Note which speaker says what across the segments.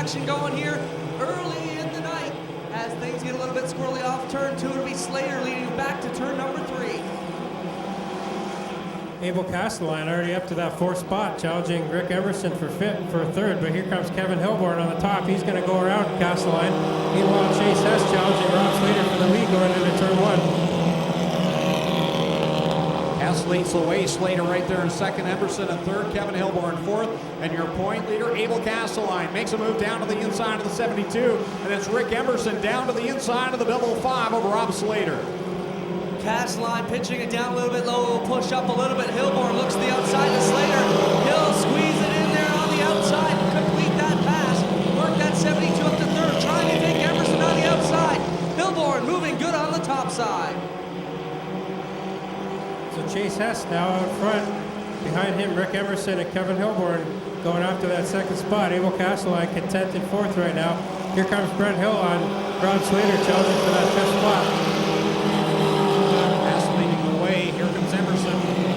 Speaker 1: action going here early in the night. As things get a little bit squirrely off turn 2, it'll be Slater leading back to turn number 3.
Speaker 2: Abel Castelline already up to that 4th spot, challenging Rick Emerson for 3rd, but here comes Kevin Hilborn on the top. He's going to go around Castelline. Meanwhile, Chase Hess challenging Rob Slater for the lead going into turn 1.
Speaker 3: Hess leads the way, Slater right there in 2nd, Emerson in 3rd, Kevin Hilborn 4th, and your point leader, Abel Castelline, makes a move down to the inside of the 72, and it's Rick Emerson down to the inside of the double 5 of Rob Slater.
Speaker 1: Castelline pitching it down a little bit low, will push up a little bit. Hilborn looks to the outside to Slater. He'll squeeze it in there on the outside, complete that pass, work that 72 up to 3rd, trying to take Emerson on the outside. Hilborn moving good on the top side.
Speaker 2: So Chase Hess now out front. Behind him, Rick Emerson and Kevin Hilborn going after that 2nd spot. Abel Castelline content in 4th right now. Here comes Brent Hill on Rob Slater challenging for that 5th spot.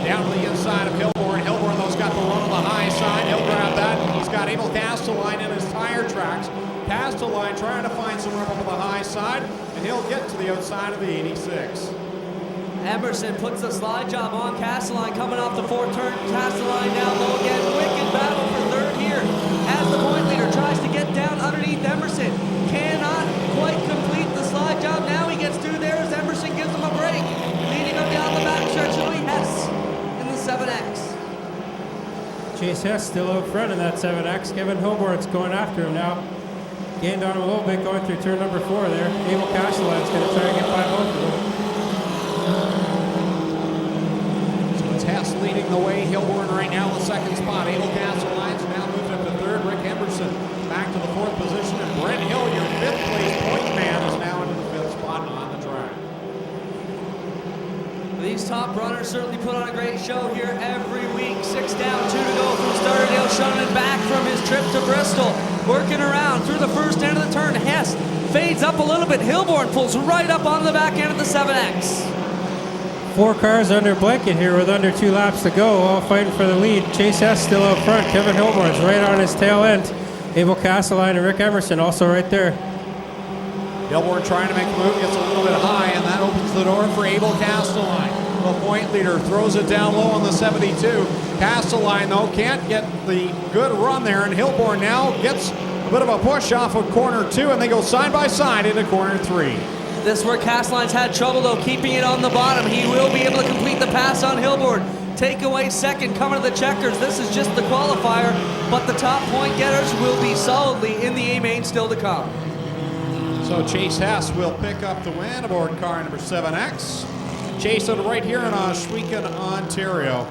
Speaker 3: Down to the inside of Hilborn. Hilborn, though's got the run on the high side. He'll grab that. He's got Abel Castelline in his tire tracks. Castelline trying to find some room up on the high side, and he'll get to the outside of the 86.
Speaker 1: Emerson puts the slide job on Castelline coming off the 4th turn. Castelline down low again. Wicked battle for 3rd here as the point leader tries to get down underneath Emerson. Cannot quite complete the slide job. Now he gets through there as Emerson gives him a break. Leading him down the back stretch, Louis Hess in the 7X.
Speaker 2: Chase Hess still out front in that 7X. Kevin Hilborn's going after him now. Gained on him a little bit going through turn number 4 there. Abel Castelline's going to try and get by both of them.
Speaker 3: So it's Hess leading the way. Hilborn right now in the 2nd spot. Abel Castelline's now moved up to 3rd. Rick Emerson back to the 4th position. And Brent Hill, your 5th place point man, is now into the 5th spot on the track.
Speaker 1: These top runners certainly put on a great show here every week. 6 down, 2 to go from Stardale Shunnen back from his trip to Bristol. Working around through the first end of the turn. Hess fades up a little bit. Hilborn pulls right up on the back end of the 7X.
Speaker 2: 4 cars under blanket here with under 2 laps to go, all fighting for the lead. Chase Hess still out front. Kevin Hilborn's right on his tail end. Abel Castelline and Rick Emerson also right there.
Speaker 3: Hilborn trying to make a move, gets a little bit high, and that opens the door for Abel Castelline. The point leader throws it down low on the 72. Castelline, though, can't get the good run there, and Hilborn now gets a bit of a push off of corner 2, and they go side by side into corner 3.
Speaker 1: This is where Castelline's had trouble, though, keeping it on the bottom. He will be able to complete the pass on Hilborn. Take away 2nd, coming to the checkers. This is just the qualifier, but the top point getters will be solidly in the A-main still to come.
Speaker 3: So Chase Hess will pick up the win aboard car number 7X. Chase it right here in Ohsweken, Ontario.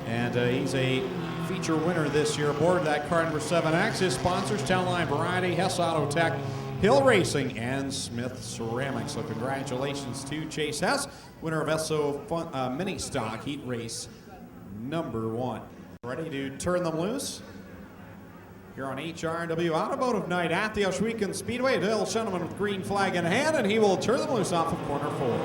Speaker 3: And he's a feature winner this year aboard that car number 7X. His sponsors, Town Line Variety, Hess Auto Tech, Hill Racing, and Smith Ceramics. So congratulations to Chase Hess, winner of SO Mini Stock Heat Race number 1. Ready to turn them loose? Here on HRW Automotive Night at the Ohsweken Speedway. Dale Shuneman with green flag in hand, and he will turn them loose off of corner 4.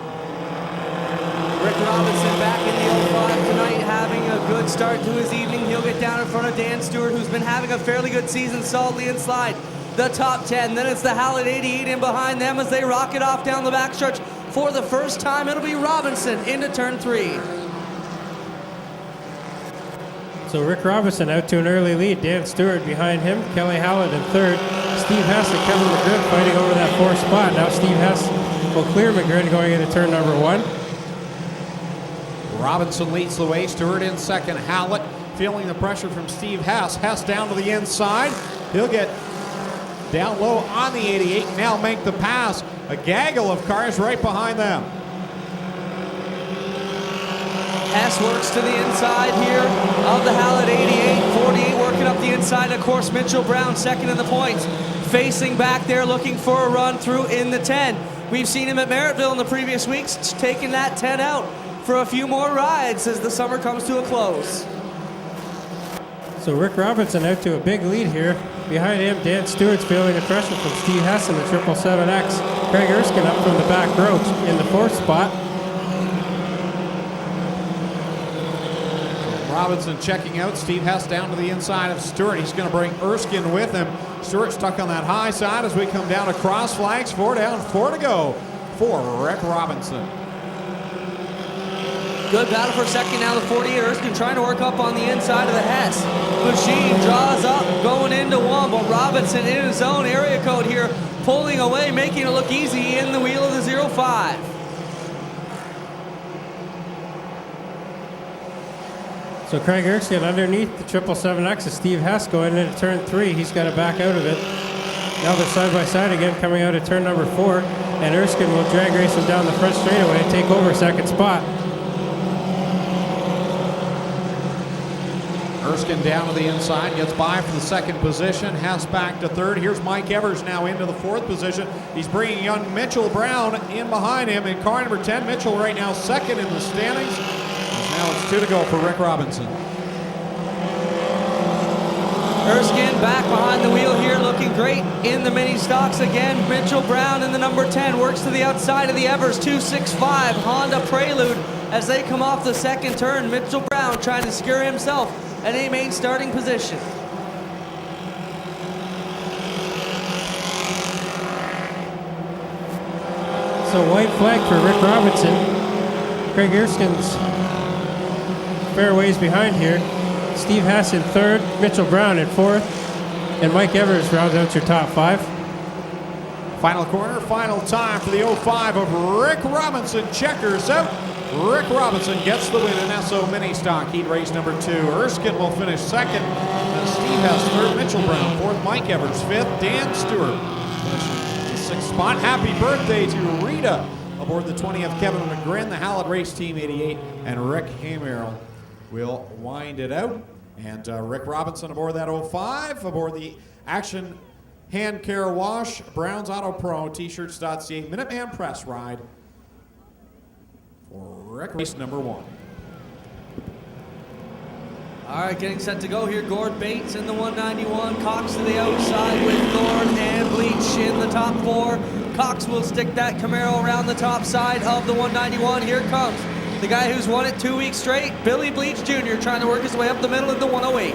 Speaker 1: Rick Robinson back in the 05 tonight, having a good start to his evening. He'll get down in front of Dan Stewart, who's been having a fairly good season, solidly inside the top 10. Then it's the Hallett 88 in behind them as they rocket off down the backstretch. For the first time, it'll be Robinson into turn 3.
Speaker 2: So Rick Robinson out to an early lead. Dan Stewart behind him. Kelly Hallett in 3rd. Steve Hess and Kevin McGrin fighting over that 4th spot. Now Steve Hess will clear McGrin going into turn number 1.
Speaker 3: Robinson leads the way. Stewart in 2nd. Hallett feeling the pressure from Steve Hess. Hess down to the inside. He'll get down low on the 88. Now make the pass. A gaggle of cars right behind them.
Speaker 1: Hess works to the inside here of the Hallett 88. 48 working up the inside. Of course, Mitchell Brown 2nd in the points. Facing back there looking for a run through in the 10. We've seen him at Merrittville in the previous weeks, taking that 10 out for a few more rides as the summer comes to a close.
Speaker 2: So Rick Robinson out to a big lead here. Behind him, Dan Stewart's feeling the pressure from Steve Hess in the 777X. Craig Erskine up from the back row in the 4th spot.
Speaker 3: Robinson checking out. Steve Hess down to the inside of Stewart. He's going to bring Erskine with him. Stewart stuck on that high side as we come down to cross flags. 4 down, 4 to go for Rick Robinson.
Speaker 1: Good battle for second now, the 48. Erskine trying to work up on the inside of the Hess. Machine draws up, going into one, but Robinson in his own area code here, pulling away, making it look easy in the wheel of the 05.
Speaker 2: So Craig Erskine underneath the 777X is Steve Hess going into turn 3. He's got to back out of it. Now they're side by side again coming out of turn number 4, and Erskine will drag race him down the front straightaway and take over second spot.
Speaker 3: Erskine down to the inside, gets by for the second position. Hess back to third. Here's Mike Evers now into the fourth position. He's bringing young Mitchell Brown in behind him in car number 10. Mitchell right now second in the standings. Now it's 2 to go for Rick Robinson.
Speaker 1: Erskine back behind the wheel here, looking great in the mini stocks again. Mitchell Brown in the number 10 works to the outside of the Evers 265 Honda Prelude as they come off the second turn. Mitchell Brown trying to secure himself an A-main starting position.
Speaker 2: So white flag for Rick Robinson. Craig Erskine's fair ways behind here. Steve Hess in third, Mitchell Brown in fourth, and Mike Evers rounds out your top 5.
Speaker 3: Final corner, final time for the 05 of Rick Robinson. Checkers out. Rick Robinson gets the win in SO Mini Stock Heat Race number 2. Erskine will finish second. Steve Hess third, Mitchell Brown fourth, Mike Evers fifth, Dan Stewart finishing the 6th spot. Happy birthday to Rita aboard the 20 of Kevin McGrin, the Hallett Race Team 88, and Rick Haymerrill will wind it out. And Rick Robinson aboard that 05, aboard the Action Hand Care Wash, Browns Auto Pro, T-shirts.ca, Minuteman Press Ride for Rick Race number 1.
Speaker 1: All right, getting set to go here. Gord Bates in the 191. Cox to the outside with Thorne and Bleach in the top 4. Cox will stick that Camaro around the top side of the 191. Here comes the guy who's won it 2 weeks straight, Billy Bleach Jr., trying to work his way up the middle of the 108.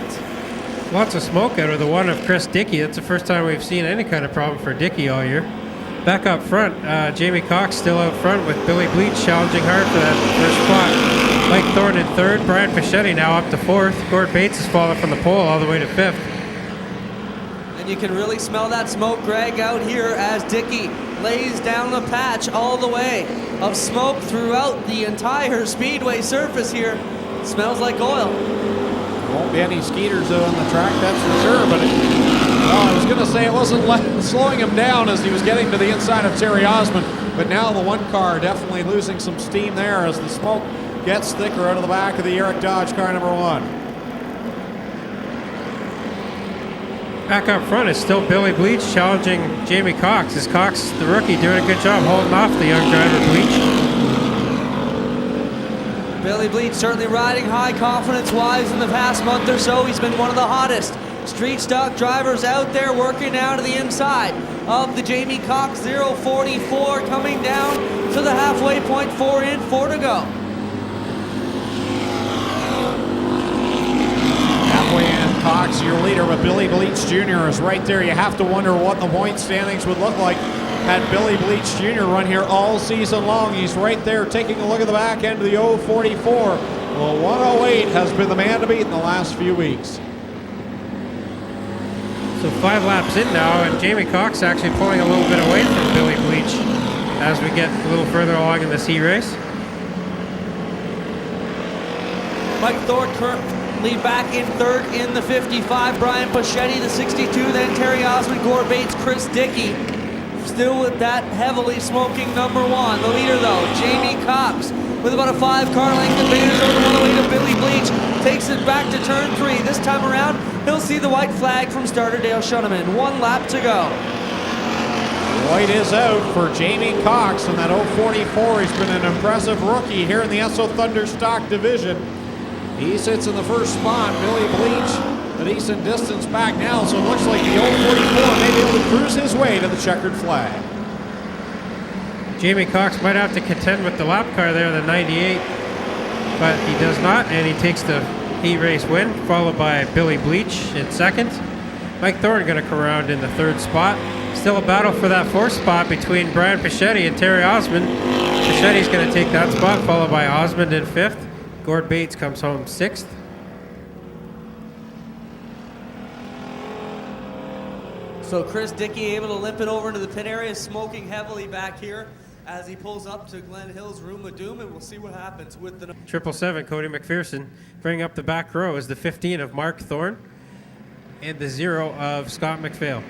Speaker 2: Lots of smoke out of the one of Chris Dickey. That's the first time we've seen any kind of problem for Dickey all year. Back up front, Jamie Cox still out front with Billy Bleach challenging hard for that first spot. Mike Thorne in third, Brian Fischetti now up to 4th. Gord Bates has fallen from the pole all the way to 5th.
Speaker 1: And you can really smell that smoke, Greg, out here as Dickey lays down the patch all the way of smoke throughout the entire Speedway surface here. It smells like oil.
Speaker 3: Won't be any skeeters on the track, that's for sure, but I was going to say it wasn't slowing him down as he was getting to the inside of Terry Osmond, but now the one car definitely losing some steam there as the smoke gets thicker out of the back of the Eric Dodge car number 1.
Speaker 2: Back up front is still Billy Bleach challenging Jamie Cox. Is Cox, the rookie, doing a good job holding off the young driver Bleach?
Speaker 1: Billy Bleach certainly riding high confidence-wise in the past month or so. He's been one of the hottest street stock drivers out there, working down to the inside of the Jamie Cox 044, coming down to the halfway point, 4 in, 4 to go.
Speaker 3: Halfway in, Cox, your leader, but Billy Bleach Jr. is right there. You have to wonder what the point standings would look like had Billy Bleach Jr. run here all season long. He's right there taking a look at the back end of the 044. Well, 108 has been the man to beat in the last few weeks.
Speaker 2: So 5 laps in now, and Jamie Cox actually pulling a little bit away from Billy Bleach as we get a little further along in this heat race.
Speaker 1: Mike Thorne currently back in third in the 55. Brian Pachetti, the 62. Then Terry Osmond, Gord Bates, Chris Dickey. Still with that heavily smoking number 1. The leader, though, Jamie Cox, with about a 5-car length advantage over the 108 of Billy Bleach. Takes it back to turn 3. This time around, he'll see the white flag from starter Dale Shuneman. 1 lap to go.
Speaker 3: White is out for Jamie Cox in that 044. He's been an impressive rookie here in the SO Thunderstock division. He sits in the first spot. Billy Bleach a decent distance back now, so it looks like the 044 may be able to cruise his way to the checkered flag.
Speaker 2: Jamie Cox might have to contend with the lap car there, the 98, but he does not, and he takes the heat race win, followed by Billy Bleach in second. Mike Thorne going to come around in the 3rd spot. Still a battle for that 4th spot between Brian Pichetti and Terry Osmond. Pichetti's going to take that spot, followed by Osmond in 5th. Gord Bates comes home 6th.
Speaker 1: So Chris Dickey able to limp it over into the pit area, smoking heavily back here as he pulls up to Glen Hill's Room of Doom, and we'll see what happens with the
Speaker 2: 777, Cody McPherson. Bringing up the back row is the 15 of Mark Thorne and the 0 of Scott McPhail.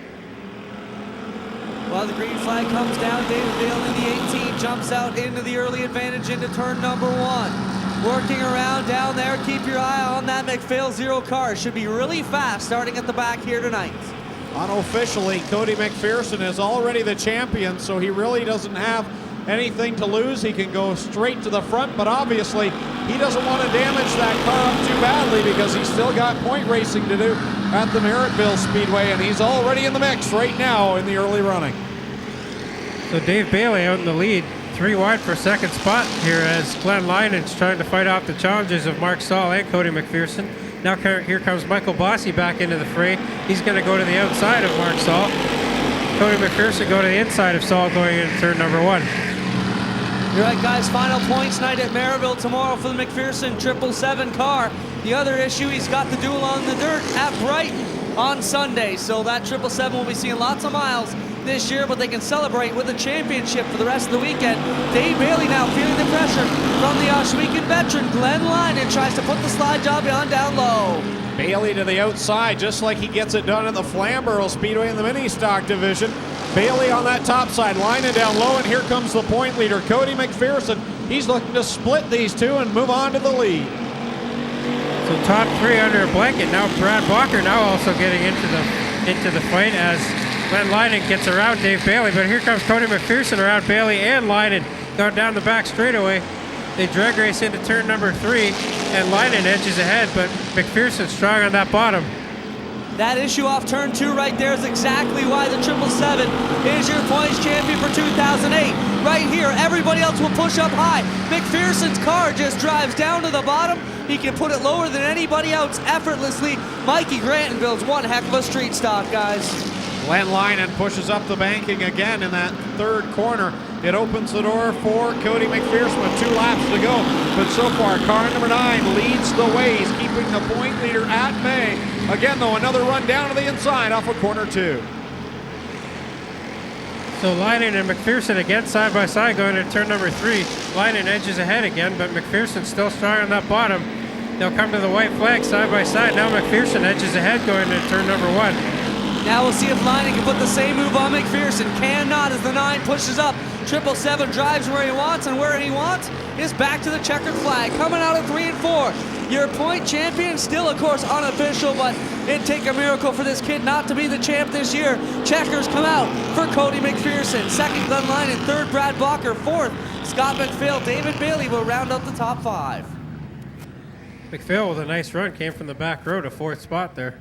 Speaker 1: Well, the green flag comes down. David Dale in the 18 jumps out into the early advantage into turn number 1. Working around down there, keep your eye on that McPhail 0 car. Should be really fast starting at the back here tonight.
Speaker 3: Unofficially, Cody McPherson is already the champion, so he really doesn't have anything to lose. He can go straight to the front, but obviously he doesn't want to damage that car up too badly because he's still got point racing to do at the Merrittville Speedway, and he's already in the mix right now in the early running.
Speaker 2: So Dave Bailey out in the lead, 3 wide for 2nd spot here as Glenn Linen's trying to fight off the challenges of Mark Stahl and Cody McPherson. Now here comes Michael Bossy back into the fray. He's going to go to the outside of Mark Stahl. Cody McPherson go to the inside of Stahl going into turn number 1.
Speaker 1: You're right, guys. Final points night at Merrittville tomorrow for the McPherson 777 car. The other issue, he's got the duel on the dirt at Brighton on Sunday. So that 777 will be seeing lots of miles this year, but they can celebrate with a championship for the rest of the weekend. Dave Bailey now feeling the pressure from the Ohsweken veteran Glenn Linen, tries to put the slide job on down low.
Speaker 3: Bailey to the outside, just like he gets it done at the Flamborough Speedway in the mini stock division. Bailey on that top side, lining down low, and here comes the point leader, Cody McPherson. He's looking to split these two and move on to the lead.
Speaker 2: So top 3 under a blanket. Now Brad Walker now also getting into the fight as Glenn Linen gets around Dave Bailey, but here comes Cody McPherson around Bailey and Linen going down the back straightaway. They drag race into turn number 3, and Linen edges ahead, but McPherson's strong on that bottom.
Speaker 1: That issue off turn 2 right there is exactly why the 777 is your points champion for 2008. Right here, everybody else will push up high. McPherson's car just drives down to the bottom. He can put it lower than anybody else effortlessly. Mikey Granton builds one heck of a street stock, guys.
Speaker 3: Glenn Linen pushes up the banking again in that 3rd corner. It opens the door for Cody McPherson with 2 laps to go. But so far, car number 9 leads the way. He's keeping the point leader at bay. Again, though, another run down to the inside off of corner 2.
Speaker 2: So Linen and McPherson again side by side going to turn number 3. Linen edges ahead again, but McPherson's still strong on that bottom. They'll come to the white flag side by side. Now McPherson edges ahead going to turn number 1.
Speaker 1: Now we'll see if Linen can put the same move on McPherson. Cannot as the 9 pushes up. 777 drives where he wants, and where he wants is back to the checkered flag. Coming out of 3 and 4. Your point champion, still of course unofficial, but it'd take a miracle for this kid not to be the champ this year. Checkers come out for Cody McPherson. 2nd, Glenn Linen. 3rd, Brad Balker. 4th, Scott McPhail. David Bailey will round up the top 5.
Speaker 2: McPhail with a nice run came from the back row to 4th spot there.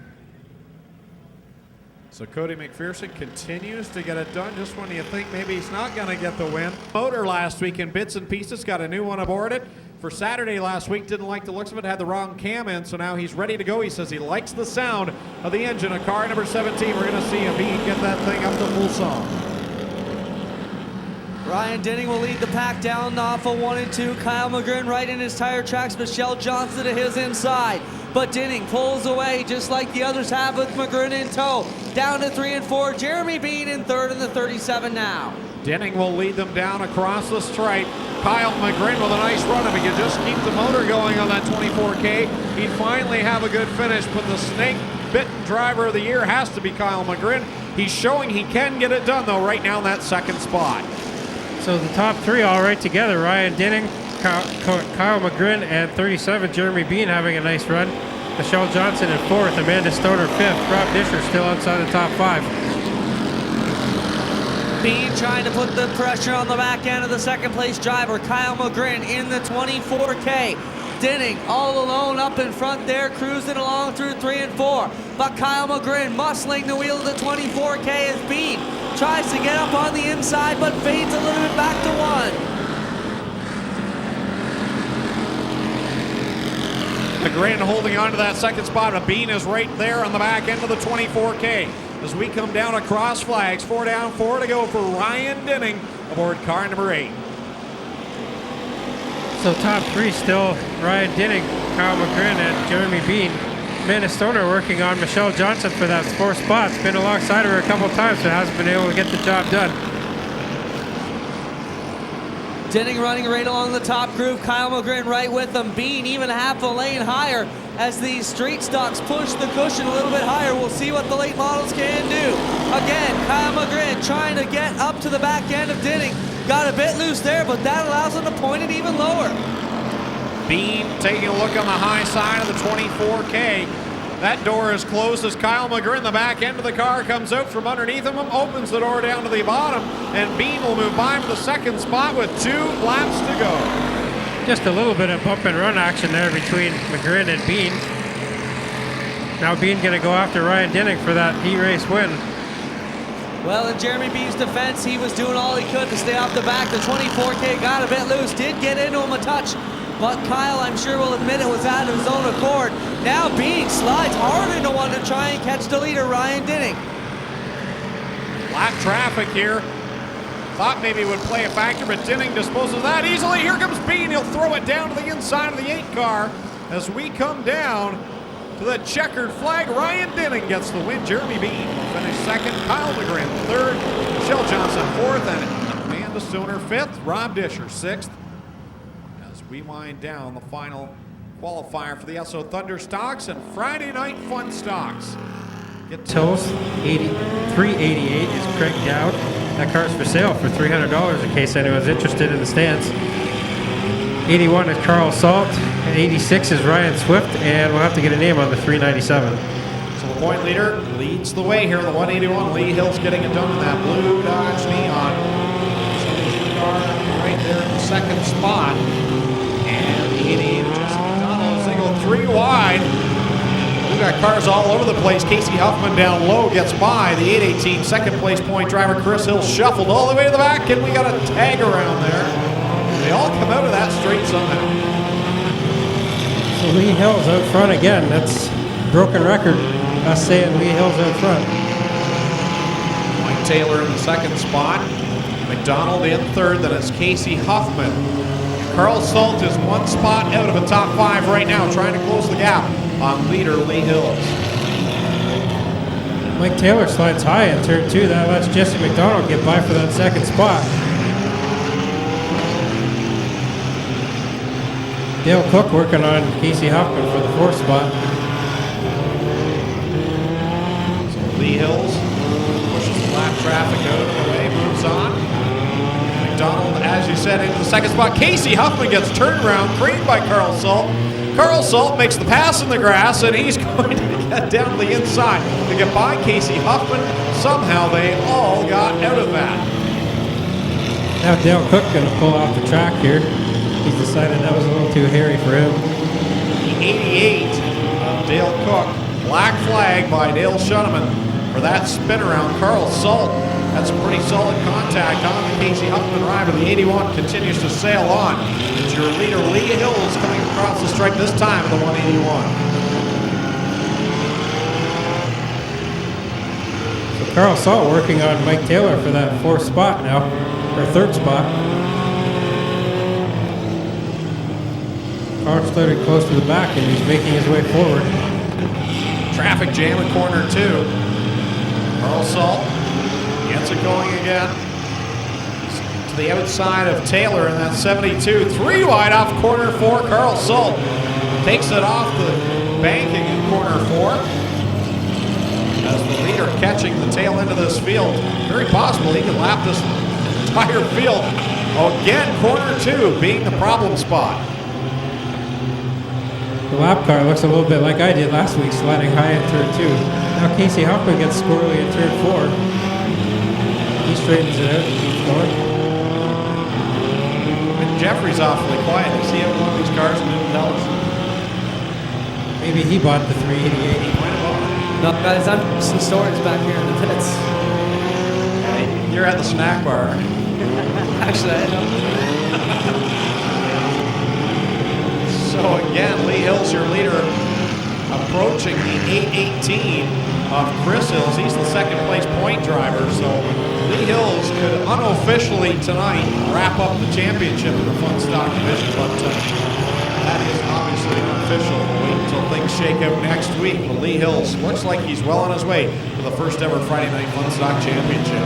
Speaker 3: So Cody McPherson continues to get it done just when you think maybe he's not going to get the win. Motor last week in bits and pieces, got a new one aboard it. For Saturday last week, didn't like the looks of it, had the wrong cam in, so now he's ready to go. He says he likes the sound of the engine of car number 17. We're going to see if he can get that thing up to full song.
Speaker 1: Ryan Denning will lead the pack down off of 1 and 2. Kyle McGrin right in his tire tracks. Michelle Johnson to his inside. But Denning pulls away just like the others have with McGrin in tow. Down to 3 and 4. Jeremy Bean in 3rd in the 37 now.
Speaker 3: Denning will lead them down across the stripe. Kyle McGrin with a nice run. If he could just keep the motor going on that 24K, he'd finally have a good finish. But the snake-bitten driver of the year has to be Kyle McGrin. He's showing he can get it done, though, right now in that 2nd spot.
Speaker 2: So the top 3 all right together. Ryan Denning, Kyle McGrin, and 37, Jeremy Bean having a nice run. Michelle Johnson in 4th, Amanda Stoner 5th. Rob Disher still outside the top 5.
Speaker 1: Bean trying to put the pressure on the back end of the 2nd place driver, Kyle McGrin in the 24K. Denning all alone up in front there, cruising along through 3 and 4. But Kyle McGrin muscling the wheel of the 24K as Bean tries to get up on the inside, but fades a little bit back to 1.
Speaker 3: McGrin holding on to that second spot, but Bean is right there on the back end of the 24K. As we come down across flags, 4 down, 4 to go for Ryan Dinning aboard car number 8.
Speaker 2: So top 3 still Ryan Dinning, Kyle McGrin, and Jeremy Bean. Minnesota working on Michelle Johnson for that 4th spot. It's been alongside of her a couple times, but hasn't been able to get the job done.
Speaker 1: Denning running right along the top groove. Kyle McGrin right with them. Bean even half a lane higher as these street stocks push the cushion a little bit higher. We'll see what the late models can do. Again, Kyle McGrin trying to get up to the back end of Denning. Got a bit loose there, but that allows him to point it even lower.
Speaker 3: Bean taking a look on the high side of the 24K. That door is closed as Kyle McGrin, the back end of the car, comes out from underneath him, opens the door down to the bottom, and Bean will move by for the 2nd spot with 2 laps to go.
Speaker 2: Just a little bit of bump and run action there between McGrin and Bean. Now Bean going to go after Ryan Dinning for that heat race win.
Speaker 1: Well, in Jeremy Bean's defense, he was doing all he could to stay off the back. The 24K got a bit loose, did get into him a touch. But Kyle, I'm sure, will admit it was out of his own accord. Now Bean slides hard into one to try and catch the leader, Ryan Dinning.
Speaker 3: Lap traffic here. Thought maybe it would play a factor, but Dinning disposes of that easily. Here comes Bean. He'll throw it down to the inside of the 8 car as we come down to the checkered flag. Ryan Dinning gets the win. Jeremy Bean will finish 2nd. Kyle McGrin 3rd. Michelle Johnson 4th. And Amanda Stoner 5th. Rob Disher 6th. We wind down the final qualifier for the Esso Thunderstocks and Friday Night Fun Stocks.
Speaker 2: Tills 388 is Craig Dowd. That car's for sale for $300 in case anyone's interested in the stands. 81 is Carl Salt. 86 is Ryan Swift, and we'll have to get a name on the 397.
Speaker 3: So the point leader leads the way here in the 181. Lee Hill's getting it done in that blue Dodge Neon. Right there in the 2nd spot. And the 88 of Jesse McDonald as they go 3 wide. We've got cars all over the place. Casey Huffman down low gets by. The 818 2nd place point driver Chris Hill shuffled all the way to the back, and we got a tag around there. They all come out of that straight somehow.
Speaker 2: So Lee Hill's out front again. That's broken record. Us saying Lee Hill's out front.
Speaker 3: Mike Taylor in the 2nd spot. McDonald in 3rd. Then it's Casey Huffman. Carl Salt is 1 spot out of a top 5 right now, trying to close the gap on leader Lee Hills.
Speaker 2: Mike Taylor slides high in turn 2. That lets Jesse McDonald get by for that 2nd spot. Dale Cook working on Casey Hoffman for the 4th spot.
Speaker 3: So Lee Hills pushes the lap traffic out of the way, moves on. McDonald, as you said, into the 2nd spot. Casey Huffman gets turned around, creamed by Carl Salt. Carl Salt makes the pass in the grass, and he's going to get down to the inside to get by Casey Huffman. Somehow they all got out of that.
Speaker 2: Now Dale Cook going to pull off the track here. He's decided that was a little too hairy for him.
Speaker 3: The 88 of Dale Cook. Black flag by Dale Shuneman for that spin around. Carl Salt had some pretty solid contact on the Casey Huffman ride, but the 81 continues to sail on. It's your leader, Lee Hills, coming across the stripe this time in the 181.
Speaker 2: So Carl Salt working on Mike Taylor for that 4th spot now, or 3rd spot. Car started close to the back, and he's making his way forward.
Speaker 3: Traffic jam in corner 2. Carl Salt gets it going again. To the outside of Taylor in that 72. 3 wide off corner 4. Carl Salt takes it off the banking in corner 4. As the leader catching the tail end of this field. Very possible he can lap this entire field. Again, corner 2 being the problem spot.
Speaker 2: The lap car looks a little bit like I did last week, sliding high in turn 2. Now Casey Hoffman gets squirrely in turn 4. He straightens it out and keeps going.
Speaker 3: And Jeffrey's awfully quiet. Does he have one of these cars and didn't tell us?
Speaker 2: Maybe he bought the 388.
Speaker 1: No, guys, I'm some storage back here in the pits.
Speaker 3: You're at the snack bar.
Speaker 1: Actually, I don't.
Speaker 3: So again, Lee Hill's your leader, approaching the 8:18 of Chris Hills. He's the second place point driver. So Lee Hills could unofficially tonight wrap up the championship in the fun stock division, but that is obviously unofficial. We'll wait until things shake out next week. But Lee Hills looks like he's well on his way to the first ever Friday Night Fun Stock Championship.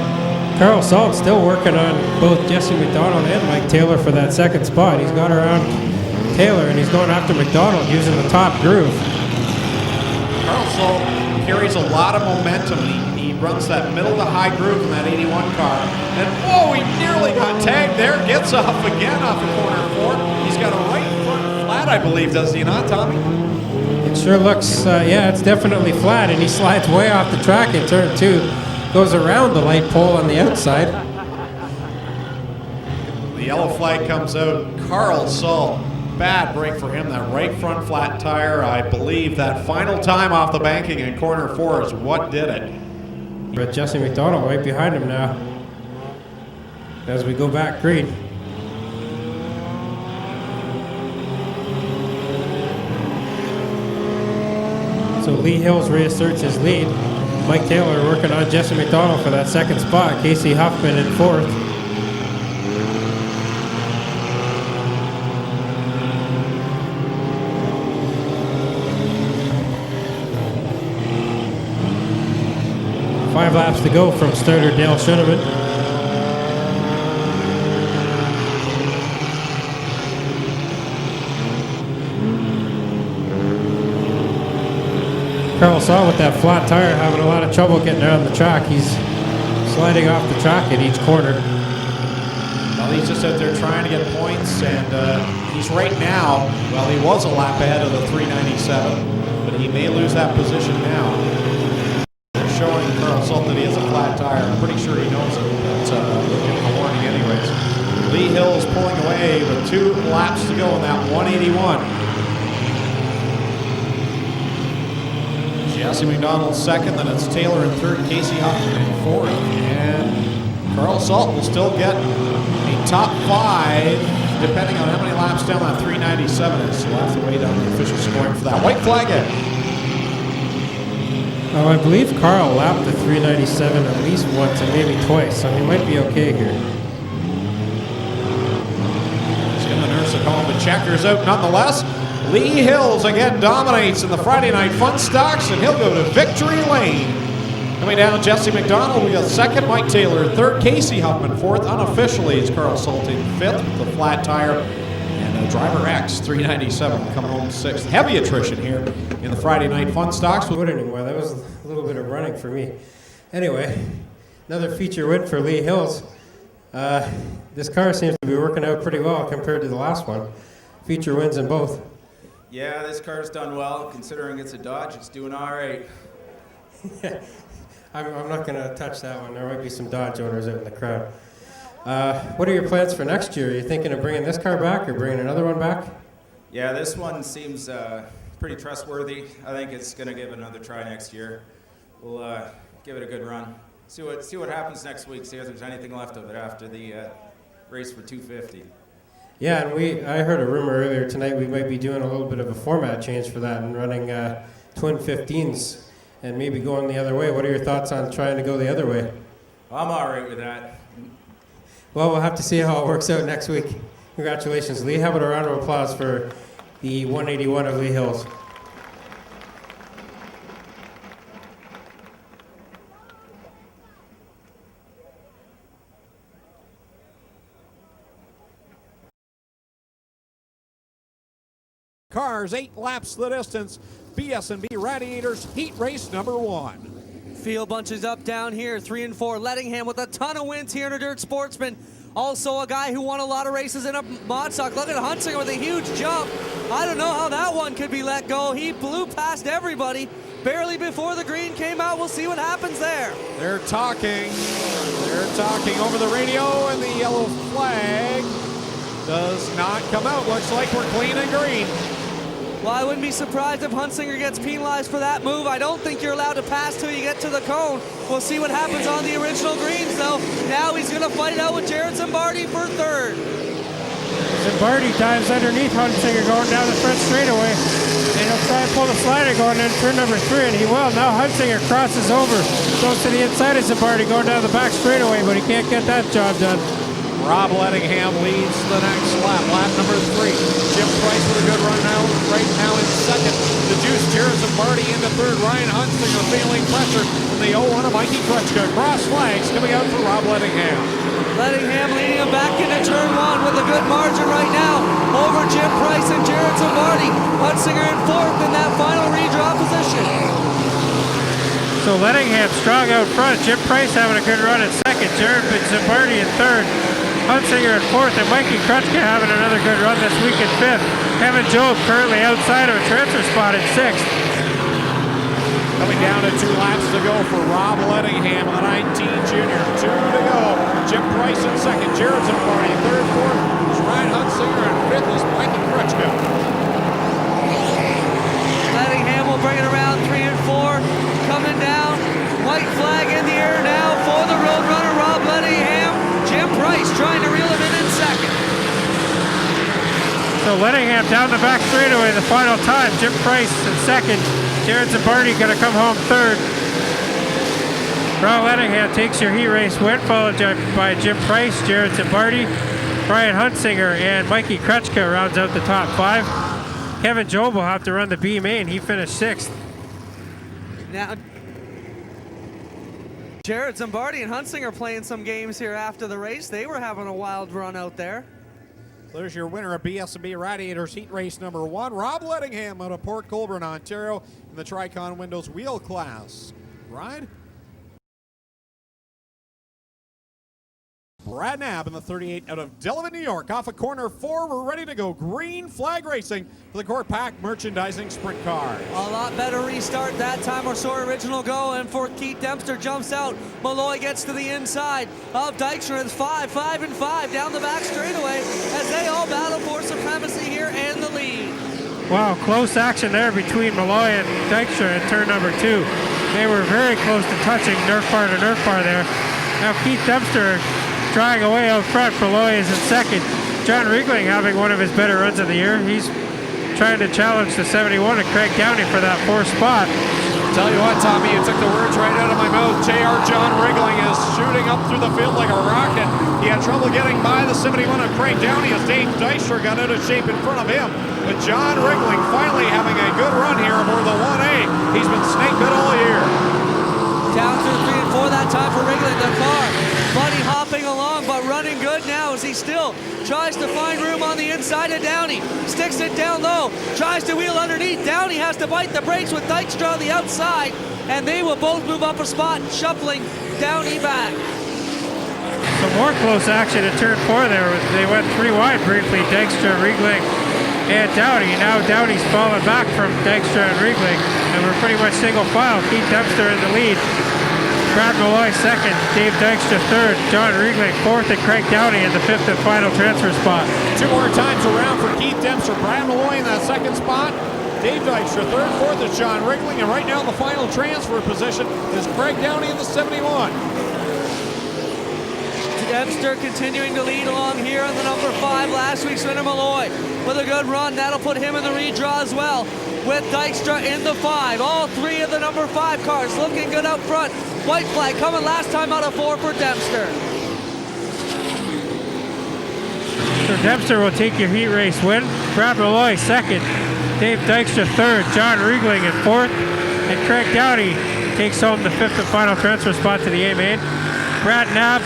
Speaker 2: Carl Salt still working on both Jesse McDonald and Mike Taylor for that second spot. He's got around Taylor and he's going after McDonald using the top groove.
Speaker 3: Carl Salt carries a lot of momentum. He runs that middle to high groove in that 81 car. And whoa, he nearly got tagged there. Gets off again off of corner 4. He's got a right front flat, I believe, does he not, Tommy?
Speaker 2: It sure looks, yeah, it's definitely flat, and he slides way off the track in turn 2. Goes around the light pole on the outside.
Speaker 3: The yellow flag comes out. Carl Salt, bad break for him. That right front flat tire, I believe that final time off the banking in corner 4 is what did it.
Speaker 2: But Jesse McDonald right behind him now as we go back green. So Lee Hills reasserts his lead. Mike Taylor working on Jesse McDonald for that second spot. Casey Huffman in 4th. Five laps to go from starter Dale Schoenemann. Carl Saw with that flat tire having a lot of trouble getting around the track. He's sliding off the track at each corner.
Speaker 3: Well, he's just out there trying to get points, and he's right now, well, he was a lap ahead of the 397, but he may lose that position now. They're showing Carl Salt that he has a flat tire. I'm pretty sure he knows it, but we're giving a warning anyways. Lee Hill's pulling away with 2 laps to go in that 181. Jesse McDonald second, then it's Taylor in third, Casey Huffman in 4th, and Carl Salt will still get a top 5 depending on how many laps down that 397 is. So we'll have to wait on the official scoring for that. White flag in.
Speaker 2: Oh, I believe Carl lapped the 397 at least once and maybe twice, so he might be okay here.
Speaker 3: He's going to nurse it home, but checkers out nonetheless. Lee Hills again dominates in the Friday Night Fun Stocks, and he'll go to victory lane. Coming down, Jesse McDonald, we got second, Mike Taylor third, Casey Huffman 4th. Unofficially is Carl Salt in 5th with the flat tire. And driver X 397 coming home 6th. Heavy attrition here in the Friday Night Fun Stocks.
Speaker 2: Good anymore. That was a little bit of running for me. Anyway, another feature win for Lee Hills. This car seems to be working out pretty well compared to the last one. Feature wins in both.
Speaker 4: Yeah, this car's done well. Considering it's a Dodge, it's doing all right.
Speaker 2: I'm not going to touch that one. There might be some Dodge owners out in the crowd. What are your plans for next year? Are you thinking of bringing this car back or bringing another one back?
Speaker 4: Yeah, this one seems pretty trustworthy. I think it's going to give it another try next year. We'll give it a good run. See what happens next week. See if there's anything left of it after the race for 250.
Speaker 2: Yeah, and I heard a rumor earlier tonight we might be doing a little bit of a format change for that and running twin 15s and maybe going the other way. What are your thoughts on trying to go the other way?
Speaker 4: I'm all right with that.
Speaker 2: Well, we'll have to see how it works out next week. Congratulations, Lee. How about a round of applause for the 181 of Lee Hills?
Speaker 3: Cars 8 laps the distance. BS&B Radiators Heat Race number 1.
Speaker 1: Field bunches up down here, 3 and 4. Lettingham with a ton of wins here in a Dirt Sportsman. Also a guy who won a lot of races in a mod stock. Look at Hunsinger with a huge jump. I don't know how that one could be let go. He blew past everybody barely before the green came out. We'll see what happens there.
Speaker 3: They're talking over the radio, and the yellow flag does not come out. Looks like we're clean and green.
Speaker 1: Well, I wouldn't be surprised if Hunsinger gets penalized for that move. I don't think you're allowed to pass till you get to the cone. We'll see what happens on the original greens, though. Now he's going to fight it out with Jared Zimbardi for third.
Speaker 2: Zimbardi dives underneath Hunsinger going down the front straightaway. And he'll try and pull the slider going in turn number 3, and he will. Now Hunsinger crosses over, goes to the inside of Zimbardi going down the back straightaway, but he can't get that job done.
Speaker 3: Rob Lettingham leads the next lap. Lap number 3. Jim Price with a good run now, right now in second. The Juice Jared Zimbardi into third. Ryan Hunsinger feeling pressure from the 0-1 of Mikey Krechka. Cross flags coming out for Rob Lettingham.
Speaker 1: Lettingham leading him back into turn 1 with a good margin right now over Jim Price and Jared Zimbardi. Hunsinger in fourth in that final redraw position.
Speaker 2: So Lettingham strong out front. Jim Price having a good run at second. Jared Zimbardi in third. Hunsinger in fourth, and Mikey Krechka having another good run this week in fifth. Kevin Job currently outside of a transfer spot in sixth.
Speaker 3: Coming down to 2 laps to go for Rob Lettingham, the 19 junior. 2 to go. Jim Price in second. Jared Zimbardi third, fourth. Ryan Hunsinger in fifth is Mikey Krechka.
Speaker 1: Lettingham will bring it around 3 and 4. Coming down. White flag in the air now for the Roadrunner Rob Lettingham. Jim Price trying to reel him in second.
Speaker 2: So Lettingham down the back straightaway the final time. Jim Price in second. Jared Zimbardi going to come home third. Rob Lettingham takes your heat race win, followed by Jim Price, Jared Zimbardi, Brian Hunsinger, and Mikey Krechka rounds out the top 5. Kevin Job will have to run the B main. He finished 6th.
Speaker 1: Now, Jared Zimbardi and Hunsinger playing some games here after the race. They were having a wild run out there.
Speaker 3: There's your winner of BS&B Radiators heat race number 1, Rob Lettingham out of Port Colborne, Ontario, in the Tricon Windows wheel class. Ride. Brad Knabb in the 38 out of Delavan, New York. Off of corner 4, we're ready to go. Green flag racing for the Core Pack Merchandising Sprint Cars.
Speaker 1: A lot better restart that time, or so original go, and for Keith Dempster jumps out. Malloy gets to the inside of Dykstra. It's 5 and 5 down the back straightaway as they all battle for supremacy here and the lead.
Speaker 2: Wow, close action there between Malloy and Dykstra in turn number 2. They were very close to touching nerf bar to nerf bar there. Now Keith Dempster trying away out front. Malloy is in second. John Riegling having one of his better runs of the year. He's trying to challenge the 71 and Craig Downey for that 4th spot.
Speaker 3: Tell you what, Tommy, you took the words right out of my mouth. JR John Riegling is shooting up through the field like a rocket. He had trouble getting by the 71 of Craig Downey as Dave Dykstra got out of shape in front of him. But John Riegling finally having a good run here aboard the 1A. He's been snake bit all year.
Speaker 1: Down through 3 and 4 that time for Riegling. The car bunny hopping along, but running good now as he still tries to find room on the inside of Downey. Sticks it down low, tries to wheel underneath. Downey has to bite the brakes with Dykstra on the outside, and they will both move up a spot, shuffling Downey back.
Speaker 2: Some more close action in turn 4 there. They went 3 wide briefly, Dykstra, Riegling, and Downey. Now Downey's fallen back from Dykstra and Riegling, and we're pretty much single file. Keith Dempster in the lead. Brad Malloy second, Dave Dykstra third, John Riegling fourth, and Craig Downey in the 5th and final transfer spot.
Speaker 3: 2 more times around for Keith Dempster. Brad Malloy in that 2nd spot. Dave Dykstra third, fourth is John Riegling, and right now in the final transfer position is Craig Downey in the 71.
Speaker 1: Dempster continuing to lead along here on the number 5. Last week's winner Malloy with a good run. That'll put him in the redraw as well with Dykstra in the 5. All 3 of the number 5 cars looking good out front. White flag coming last time out of 4 for Dempster.
Speaker 2: So Dempster will take your heat race win. Brad Malloy second, Dave Dykstra third, John Riegling in 4th, and Craig Downey takes home the 5th and final transfer spot to the A main. Brad Knabb,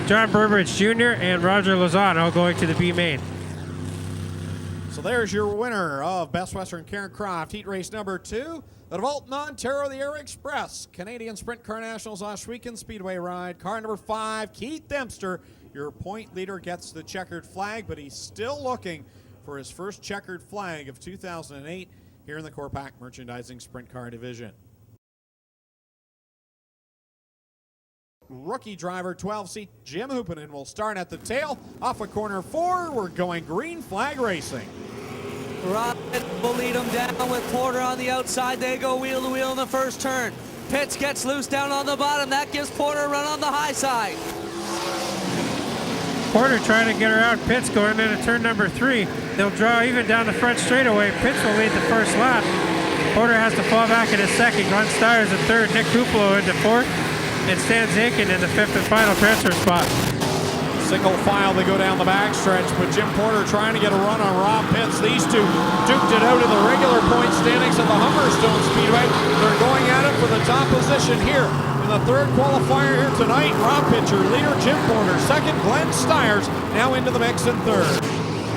Speaker 2: John Burbridge Jr., and Roger Lozano going to the B main.
Speaker 3: So there's your winner of Best Western Cairncroft heat race number 2. Out of Alton, Ontario, the Air Express Canadian Sprint Car Nationals Ohsweken Speedway ride. Car number 5, Keith Dempster. Your point leader gets the checkered flag, but he's still looking for his first checkered flag of 2008 here in the Core Pack Merchandising Sprint Car Division. Rookie driver 12-seat Jim Hoopinen will start at the tail. Off of corner 4, we're going green flag racing.
Speaker 1: Robin will lead him down with Porter on the outside. They go wheel to wheel in the first turn. Pitts gets loose down on the bottom. That gives Porter a run on the high side.
Speaker 2: Porter trying to get around Pitts going into turn number 3. They'll draw even down the front straightaway. Pitts will lead the first lap. Porter has to fall back in his second. Glenn Stires in third. Nick Kupalo into fourth. And Stan Zakin in the fifth and final transfer spot.
Speaker 3: Single file, they go down the backstretch, but Jim Porter trying to get a run on Rob Pitts. These two duked it out in the regular point standings of the Thunderstock Speedway. They're going at it for the top position here in the third qualifier here tonight. Rob Pitts, your leader, Jim Porter. Second, Glenn Stires, now into the mix in third.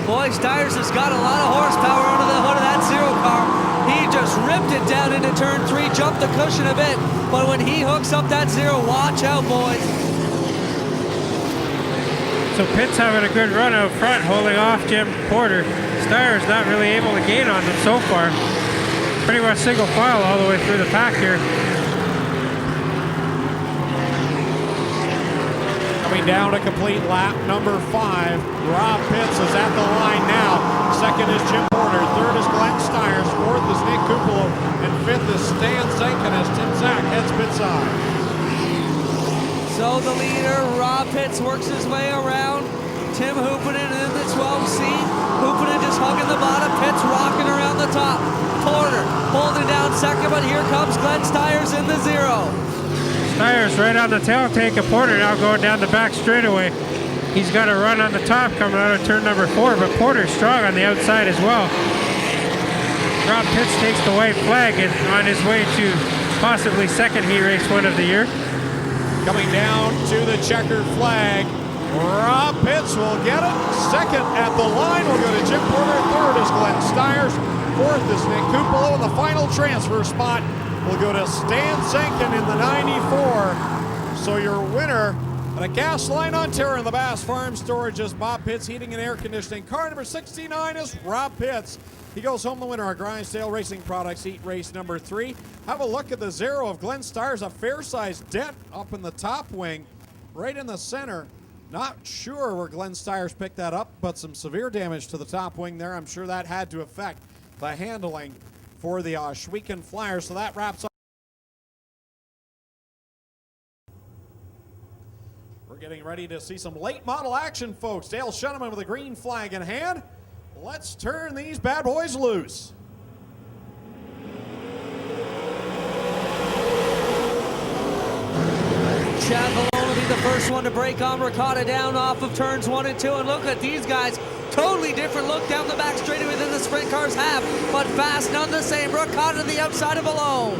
Speaker 1: Boy, Stires has got a lot of horsepower under the hood of that Zero car. He just ripped it down into turn 3, jumped the cushion a bit, but when he hooks up that Zero, watch out, boys.
Speaker 2: So Pitts having a good run out front, holding off Jim Porter. Stires not really able to gain on them so far. Pretty much single file all the way through the pack here.
Speaker 3: Coming down to complete lap number 5. Rob Pitts is at the line now. Second is Jim Porter. Third is Glenn Stires. Fourth is Nick Kupalo. And fifth is Stan Zakin as Tim Zak heads pit side.
Speaker 1: So the leader, Rob Pitts, works his way around. Tim Hoopinen in the 12th seat. Hoopinen just hugging the bottom. Pitts rocking around the top. Porter holding down second, but here comes Glenn Stires in the 0.
Speaker 2: Stires right on the tail tank of Porter now going down the back straightaway. He's got a run on the top coming out of turn number 4, but Porter's strong on the outside as well. Rob Pitts takes the white flag and on his way to possibly second heat race win of the year.
Speaker 3: Coming down to the checkered flag, Rob Pitts will get it. Second at the line will go to Jim Porter. Third is Glenn Stires. Fourth is Nick Kupalo. And the final transfer spot will go to Stan Zakin in the 94. So your winner at a Gasline, Ontario in the Bass Farm Storage is Bob Pitts Heating and Air Conditioning. Car number 69 is Rob Pitts. He goes home the winner of Grindsdale Racing Products Heat Race number 3. Have a look at the 0 of Glenn Stires, a fair-sized dent up in the top wing, right in the center. Not sure where Glenn Stires picked that up, but some severe damage to the top wing there. I'm sure that had to affect the handling for the Ohsweken Flyers. So that wraps up. We're getting ready to see some late model action, folks. Dale Shuneman with a green flag in hand. Let's turn these bad boys loose.
Speaker 1: Chad Malone will be the first one to break on Ricotta down off of turns 1 and 2. And look at these guys. Totally different look down the back straightaway than the sprint cars have, but fast none the same. Ricotta to the outside of Malone.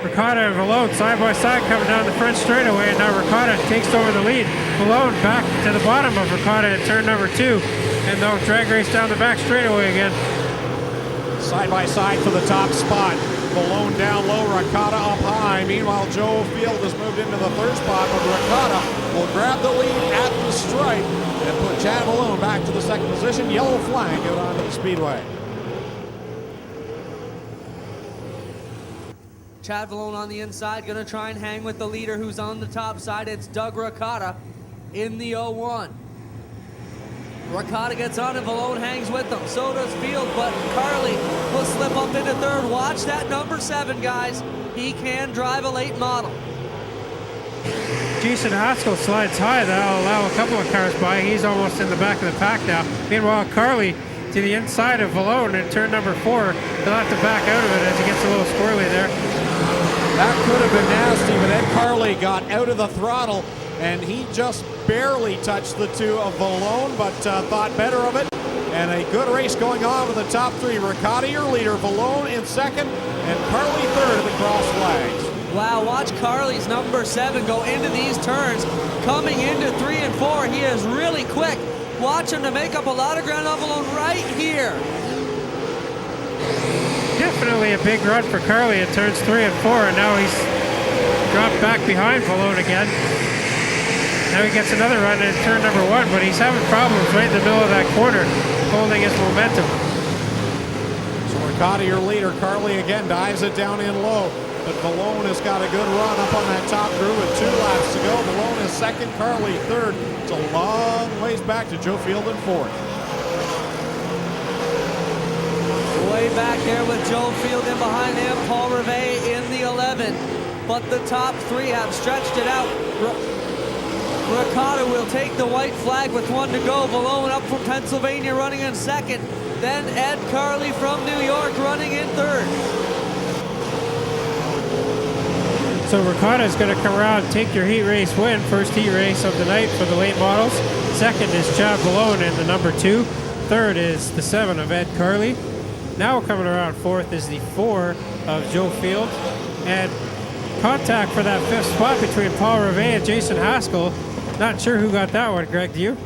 Speaker 2: Ricotta and Malone side by side coming down the front straightaway, and now Ricotta takes over the lead. Malone back to the bottom of Ricotta at turn number 2, and they'll drag race down the back straightaway again.
Speaker 3: Side by side for the top spot. Malone down low, Ricotta up high. Meanwhile, Joe Field has moved into the third spot, but Ricotta will grab the lead at the stripe and put Chad Malone back to the second position. Yellow flag out onto the speedway.
Speaker 1: Chad Malone on the inside, gonna try and hang with the leader who's on the top side. It's Doug Ricotta in the 01. Ricotta gets on and Malone hangs with them. So does Field, but Carly will slip up into third. Watch that number 7, guys. He can drive a late model.
Speaker 2: Jason Haskell slides high. That'll allow a couple of cars by. He's almost in the back of the pack now. Meanwhile, Carly to the inside of Malone in turn number 4. He'll have to back out of it as he gets a little squirrely there.
Speaker 3: That could have been nasty, but Ed Carly got out of the throttle, and he just barely touched the 2 of Malone, but thought better of it. And a good race going on with the top 3. Ricotta, your leader, Malone in second, and Carly third at the cross flags.
Speaker 1: Wow, watch Carly's number 7 go into these turns. Coming into 3 and 4, he is really quick. Watch him to make up a lot of ground on Malone right here.
Speaker 2: Definitely a big run for Carly in turns 3 and 4, and now he's dropped back behind Malone again. Now he gets another run in turn number 1, but he's having problems right in the middle of that corner, holding his momentum.
Speaker 3: So Ricotta, your leader, Carly again dives it down in low, but Malone has got a good run up on that top groove with 2 laps to go. Malone is second, Carly third. It's a long ways back to Joe Field in fourth.
Speaker 1: Way back there with Joe Field in behind him, Paul Rivet in the 11. But the top 3 have stretched it out. Ricotta will take the white flag with 1 to go. Malone up from Pennsylvania running in second. Then Ed Carley from New York running in third.
Speaker 2: So Ricotta is going to come around and take your heat race win. First heat race of the night for the late models. Second is Chad Malone in the number 2. Third is the 7 of Ed Carley. Now coming around fourth is the 4 of Joe Field. And contact for that 5th spot between Paul Rivet and Jason Haskell. Not sure who got that one, Greg, do you?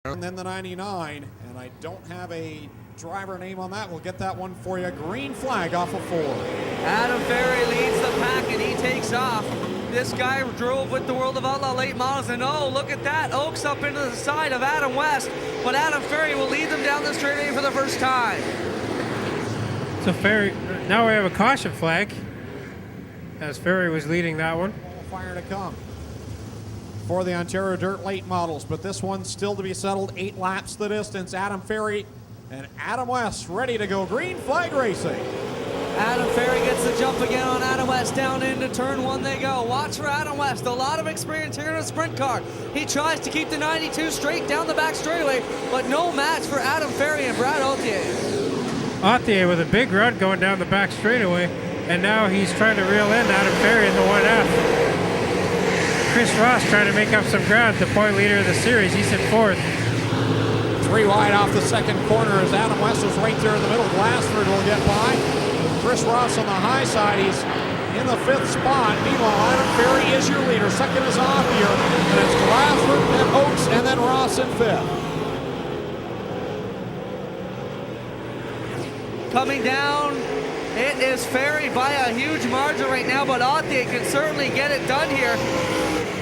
Speaker 3: And then the 99, and I don't have a driver name on that. We'll get that one for you. Green flag off of 4.
Speaker 1: Adam Ferry leads the pack and he takes off. This guy drove with the World of Outlaw late models, and oh, look at that. Oaks up into the side of Adam West, but Adam Ferry will lead them down the straightaway for the first time.
Speaker 2: So Ferry, now we have a caution flag, as Ferry was leading that one.
Speaker 3: Fire to come for the Ontario Dirt late models, but this one's still to be settled. 8 laps the distance. Adam Ferry and Adam West ready to go. Green flag racing.
Speaker 1: Adam Ferry gets the jump again on Adam West. Down into turn 1 they go. Watch for Adam West. A lot of experience here in a sprint car. He tries to keep the 92 straight down the back straightaway, but no match for Adam Ferry and Brad Authier.
Speaker 2: Authier with a big run going down the back straightaway, and now he's trying to reel in Adam Ferry in the 1F. Chris Ross trying to make up some ground, the point leader of the series. He's in 4th.
Speaker 3: 3 wide off the second corner as Adam West is right there in the middle. Glassford will get by. Chris Ross on the high side. He's in the 5th spot. Meanwhile, Adam Ferry is your leader. Second is Authier, and it's Glassford and Oaks, and then Ross in 5th.
Speaker 1: Coming down, it is Ferry by a huge margin right now, but Authier can certainly get it done here.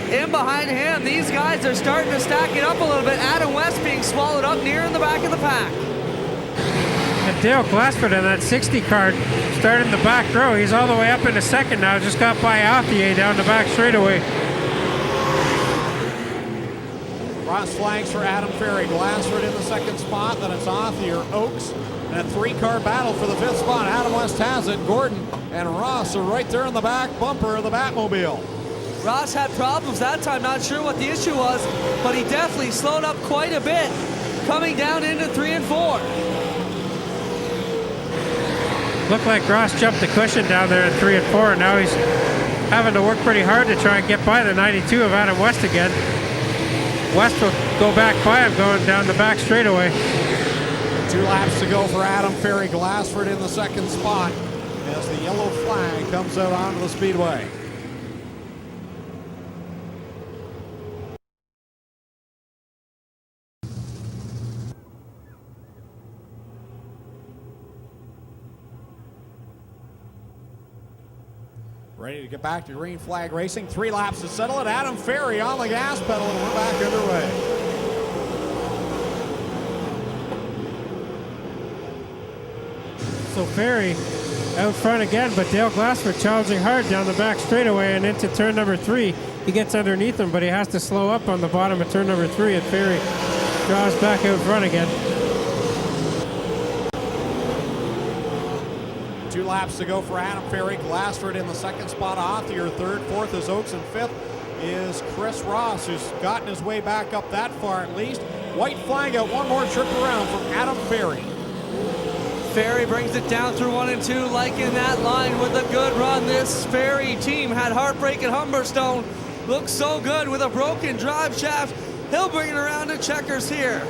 Speaker 1: In behind him, these guys are starting to stack it up a little bit. Adam West being swallowed up near in the back of the pack.
Speaker 2: And Dale Glassford in that 60 card starting the back row. He's all the way up into second now. Just got by Authier down the back straightaway.
Speaker 3: Ross flags for Adam Ferry. Glassford in the 2nd spot. Then it's Authier, Oaks, and a 3-car battle for the 5th spot. Adam West has it. Gordon and Ross are right there in the back bumper of the Batmobile.
Speaker 1: Ross had problems that time, not sure what the issue was, but he definitely slowed up quite a bit, coming down into 3 and 4.
Speaker 2: Looked like Ross jumped the cushion down there at 3 and 4, and now he's having to work pretty hard to try and get by the 92 of Adam West again. West will go back by him going down the back straightaway.
Speaker 3: 2 laps to go for Adam Ferry. Glassford in the 2nd spot as the yellow flag comes out onto the speedway. Ready to get back to green flag racing. 3 laps to settle it. Adam Ferry on the gas pedal, and we're back underway.
Speaker 2: So Ferry out front again, but Dale Glassford challenging hard down the back straightaway and into turn number 3. He gets underneath him, but he has to slow up on the bottom of turn number 3, and Ferry draws back out front again.
Speaker 3: 2 laps to go for Adam Ferry. Glassford in the 2nd spot. Authier 3rd. 4th is Oaks, and 5th is Chris Ross, who's gotten his way back up that far at least. White flag out, 1 more trip around from Adam Ferry.
Speaker 1: Ferry brings it down through 1 and 2, like in that line with a good run. This Ferry team had heartbreak at Humberstone. Looks so good with a broken drive shaft. He'll bring it around to Checkers here.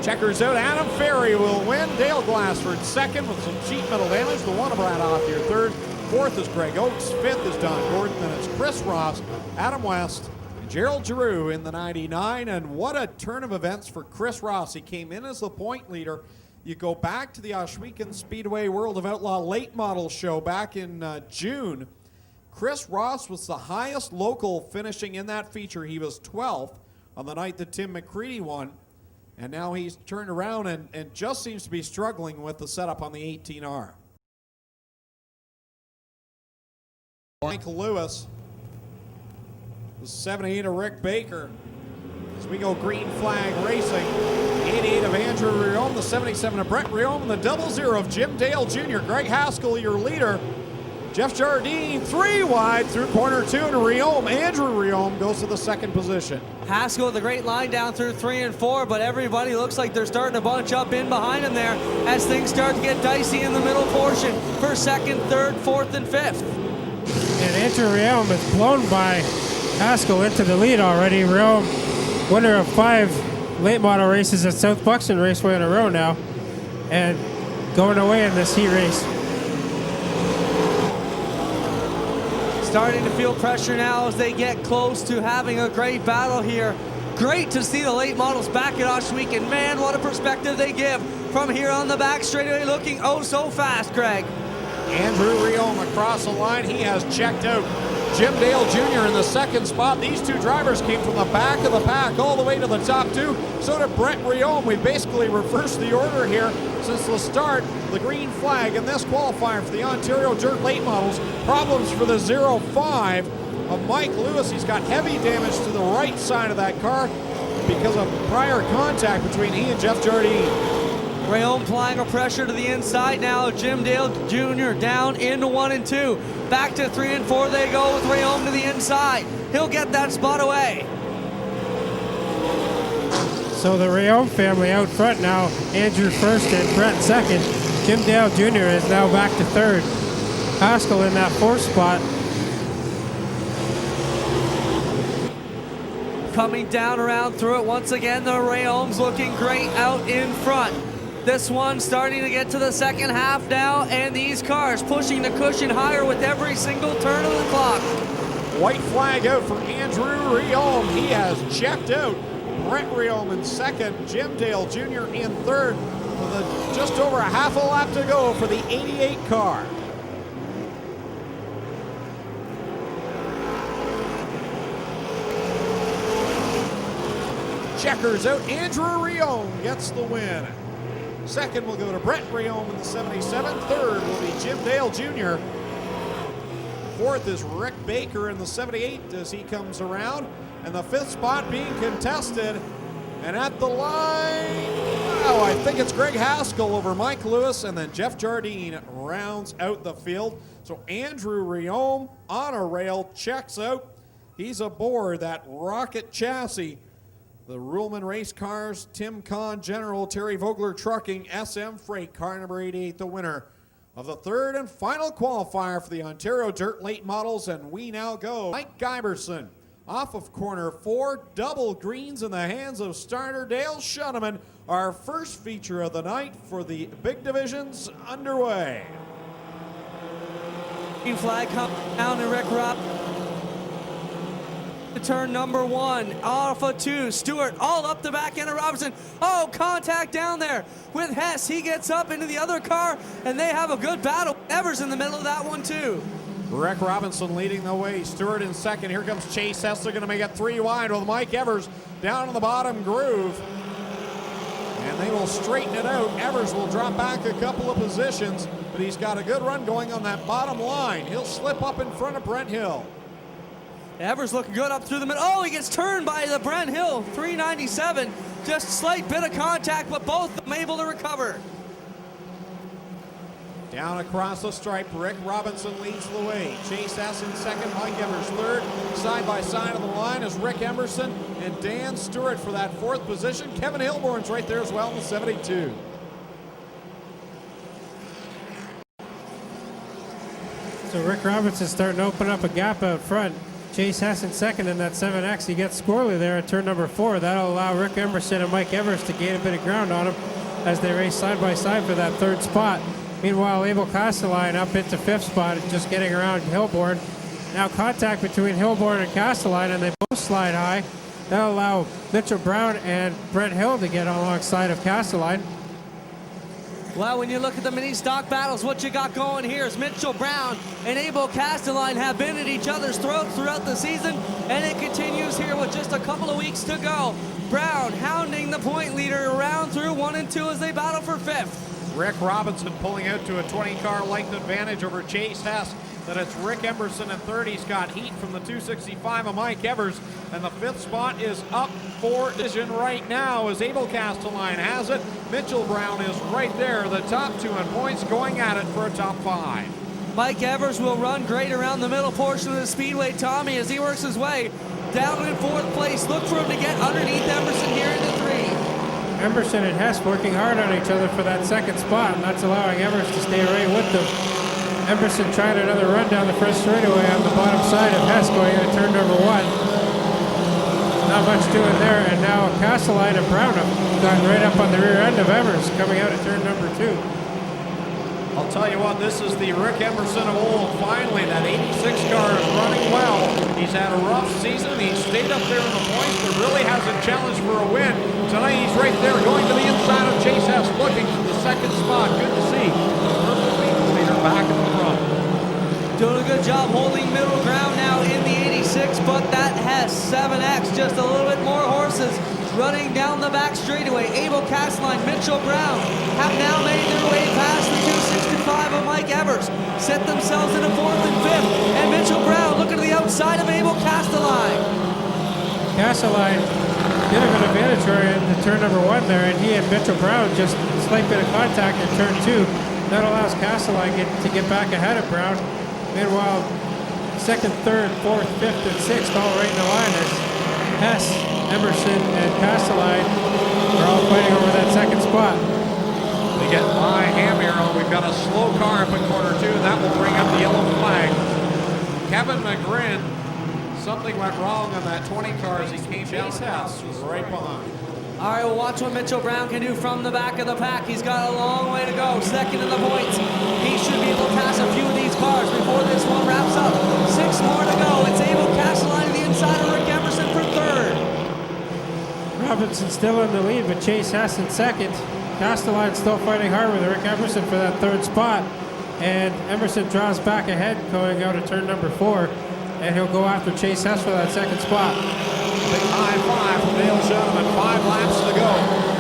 Speaker 3: Checkers out. Adam Ferry will win. Dale Glassford 2nd with some sheet metal damage. The 1 of Brad Authier 3rd. 4th is Greg Oaks. 5th is Don Gordon. Then it's Chris Ross, Adam West, and Gerald Giroux in the 99. And what a turn of events for Chris Ross. He came in as the point leader. You go back to the Ohsweken Speedway World of Outlaw late model show back in June. Chris Ross was the highest local finishing in that feature. He was 12th on the night that Tim McCready won. And now he's turned around and just seems to be struggling with the setup on the 18R. Michael Lewis, the 78 of Rick Baker, As we go green flag racing. The 88 of Andrew Riom, the 77 of Brett Riom, and the 00 of Jim Dale Jr. Greg Haskell, your leader. Jeff Jardine, 3 wide through corner 2, and Riom, Andrew Riom, goes to the second position.
Speaker 1: Haskell with a great line down through 3 and 4, but everybody looks like they're starting to bunch up in behind him there as things start to get dicey in the middle portion for second, third, fourth, and fifth.
Speaker 2: And Andrew Riom is blown by Haskell into the lead already. Riom, winner of 5 late model races at South Buxton Raceway in a row now, and going away in this heat race.
Speaker 1: Starting to feel pressure now as they get close to having a great battle here. Great to see the late models back at Ohsweken. Man, what a perspective they give from here on the back straightaway, looking oh so fast, Greg.
Speaker 3: Andrew Riom across the line. He has checked out Jim Dale Jr. in the second spot. These 2 drivers came from the back of the pack all the way to the top 2. So did Brett Riom. We basically reversed the order here since the start. The green flag in this qualifier for the Ontario Dirt Late Models. Problems for the 05 of Mike Lewis. He's got heavy damage to the right side of that car because of prior contact between he and Jeff Jardine.
Speaker 1: Riom applying a pressure to the inside now. Jim Dale Jr. down into 1 and 2. Back to 3 and 4 they go with Riom to the inside. He'll get that spot away.
Speaker 2: So the Riom family out front now. Andrew first and Brett second. Jim Dale Jr. is now back to third. Haskell in that 4th spot.
Speaker 1: Coming down around through it once again. The Rioms looking great out in front. This one starting to get to the second half now, and these cars pushing the cushion higher with every single turn of the clock.
Speaker 3: White flag out for Andrew Riom. He has checked out Brett Riom in second, Jim Dale Jr. in third, with just over a half a lap to go for the 88 car. Checkers out. Andrew Riom gets the win. Second will go to Brett Riom in the 77. Third will be Jim Dale Jr. Fourth is Rick Baker in the 78 as he comes around. And the 5th spot being contested. And at the line, wow, I think it's Greg Haskell over Mike Lewis. And then Jeff Jardine rounds out the field. So Andrew Riom on a rail checks out. He's aboard that rocket chassis. The Ruhlman Race Cars, Tim Kahn General, Terry Vogler Trucking, SM Freight, car number 88, the winner of the 3rd and final qualifier for the Ontario Dirt Late Models. And we now go Mike Giberson off of corner 4, double greens in the hands of starter Dale Shuneman. Our first feature of the night for the big divisions underway.
Speaker 1: Green flag coming down to Rick Rupp. Turn number 1, off of 2, Stewart all up the back end of Robinson. Oh, contact down there with Hess. He gets up into the other car, and they have a good battle. Evers in the middle of that one, too.
Speaker 3: Rick Robinson leading the way. Stewart in second. Here comes Chase Hess. They're going to make it 3 wide with Mike Evers down in the bottom groove. And they will straighten it out. Evers will drop back a couple of positions, but he's got a good run going on that bottom line. He'll slip up in front of Brent Hill.
Speaker 1: Evers looking good up through the middle. Oh, he gets turned by the Brent Hill, 397. Just a slight bit of contact, but both of them able to recover.
Speaker 3: Down across the stripe, Rick Robinson leads the way. Chase Hess in second, Mike Evers third. Side by side on the line is Rick Emerson and Dan Stewart for that 4th position. Kevin Hilborn's right there as well in the 72.
Speaker 2: So Rick Robinson starting to open up a gap out front. Chase Hess in second in that 7X. He gets squirrely there at turn number 4. That'll allow Rick Emerson and Mike Evers to gain a bit of ground on him as they race side by side for that 3rd spot. Meanwhile, Abel Castelline up into 5th spot, just getting around Hilborn. Now contact between Hilborn and Castelline, and they both slide high. That'll allow Mitchell Brown and Brent Hill to get alongside of Castelline.
Speaker 1: Well, when you look at the mini stock battles, what you got going here is Mitchell Brown and Abel Castelline have been at each other's throats throughout the season, and it continues here with just a couple of weeks to go. Brown hounding the point leader around through 1 and 2 as they battle for 5th.
Speaker 3: Rick Robinson pulling out to a 20-car length advantage over Chase Hess. Then it's Rick Emerson in third. He's got heat from the 265 of Mike Evers. And the fifth spot is up for decision right now as Abel Castelline has it. Mitchell Brown is right there, the top two in points, going at it for a top five.
Speaker 1: Mike Evers will run great around the middle portion of the speedway, Tommy, as he works his way down in fourth place. Look for him to get underneath Emerson here into three.
Speaker 2: Emerson and Hess working hard on each other for that second spot, and that's allowing Evers to stay right with them. Emerson trying another run down the first straightaway on the bottom side of Hess going into turn number one. Not much doing there, and now Castelline and Brown have gotten right up on the rear end of Evers coming out of turn number two.
Speaker 3: I'll tell you what, this is the Rick Emerson of old. Finally, that 86 car is running well. He's had a rough season. He's stayed up there in the points, but really hasn't challenged for a win. Tonight he's right there going to the inside of Chase Hess, looking for the second spot. Good to see the purple people leader back in the front.
Speaker 1: Doing a good job holding middle ground now in the 86, but that has 7X, just a little bit more horses running down the back straightaway. Abel Castelline, Mitchell Brown have now made their way past the 265 of Mike Evers, set themselves into fourth and fifth, and Mitchell Brown looking to the outside of Abel Castelline.
Speaker 2: Castelline, bit of an advantage for into turn number one there, and he and Mitchell Brown just slight bit of contact in turn two. That allows Castelline to get back ahead of Brown. Meanwhile, second, third, fourth, fifth, and sixth all right in the line as Hess, Emerson, and Castelline are all fighting over that second spot.
Speaker 3: They get by Ham Arrow. We've got a slow car up in corner two, and that will bring up the yellow flag. Kevin McGrin, something went wrong on that 20 car as he came down. House was right behind.
Speaker 1: All right, we'll watch what Mitchell Brown can do from the back of the pack. He's got a long way to go, second in the points. He should be able to pass a few of these cars before this one wraps up. 6 more to go. It's Abel Castelline to the inside of Rick Emerson for third.
Speaker 2: Robinson still in the lead, but Chase Hess in second. Castelline still fighting hard with Rick Emerson for that third spot. And Emerson draws back ahead going out of turn number four. And he'll go after Chase Hess for that second spot.
Speaker 3: Big high five from Dale Gentleman. 5 laps to go.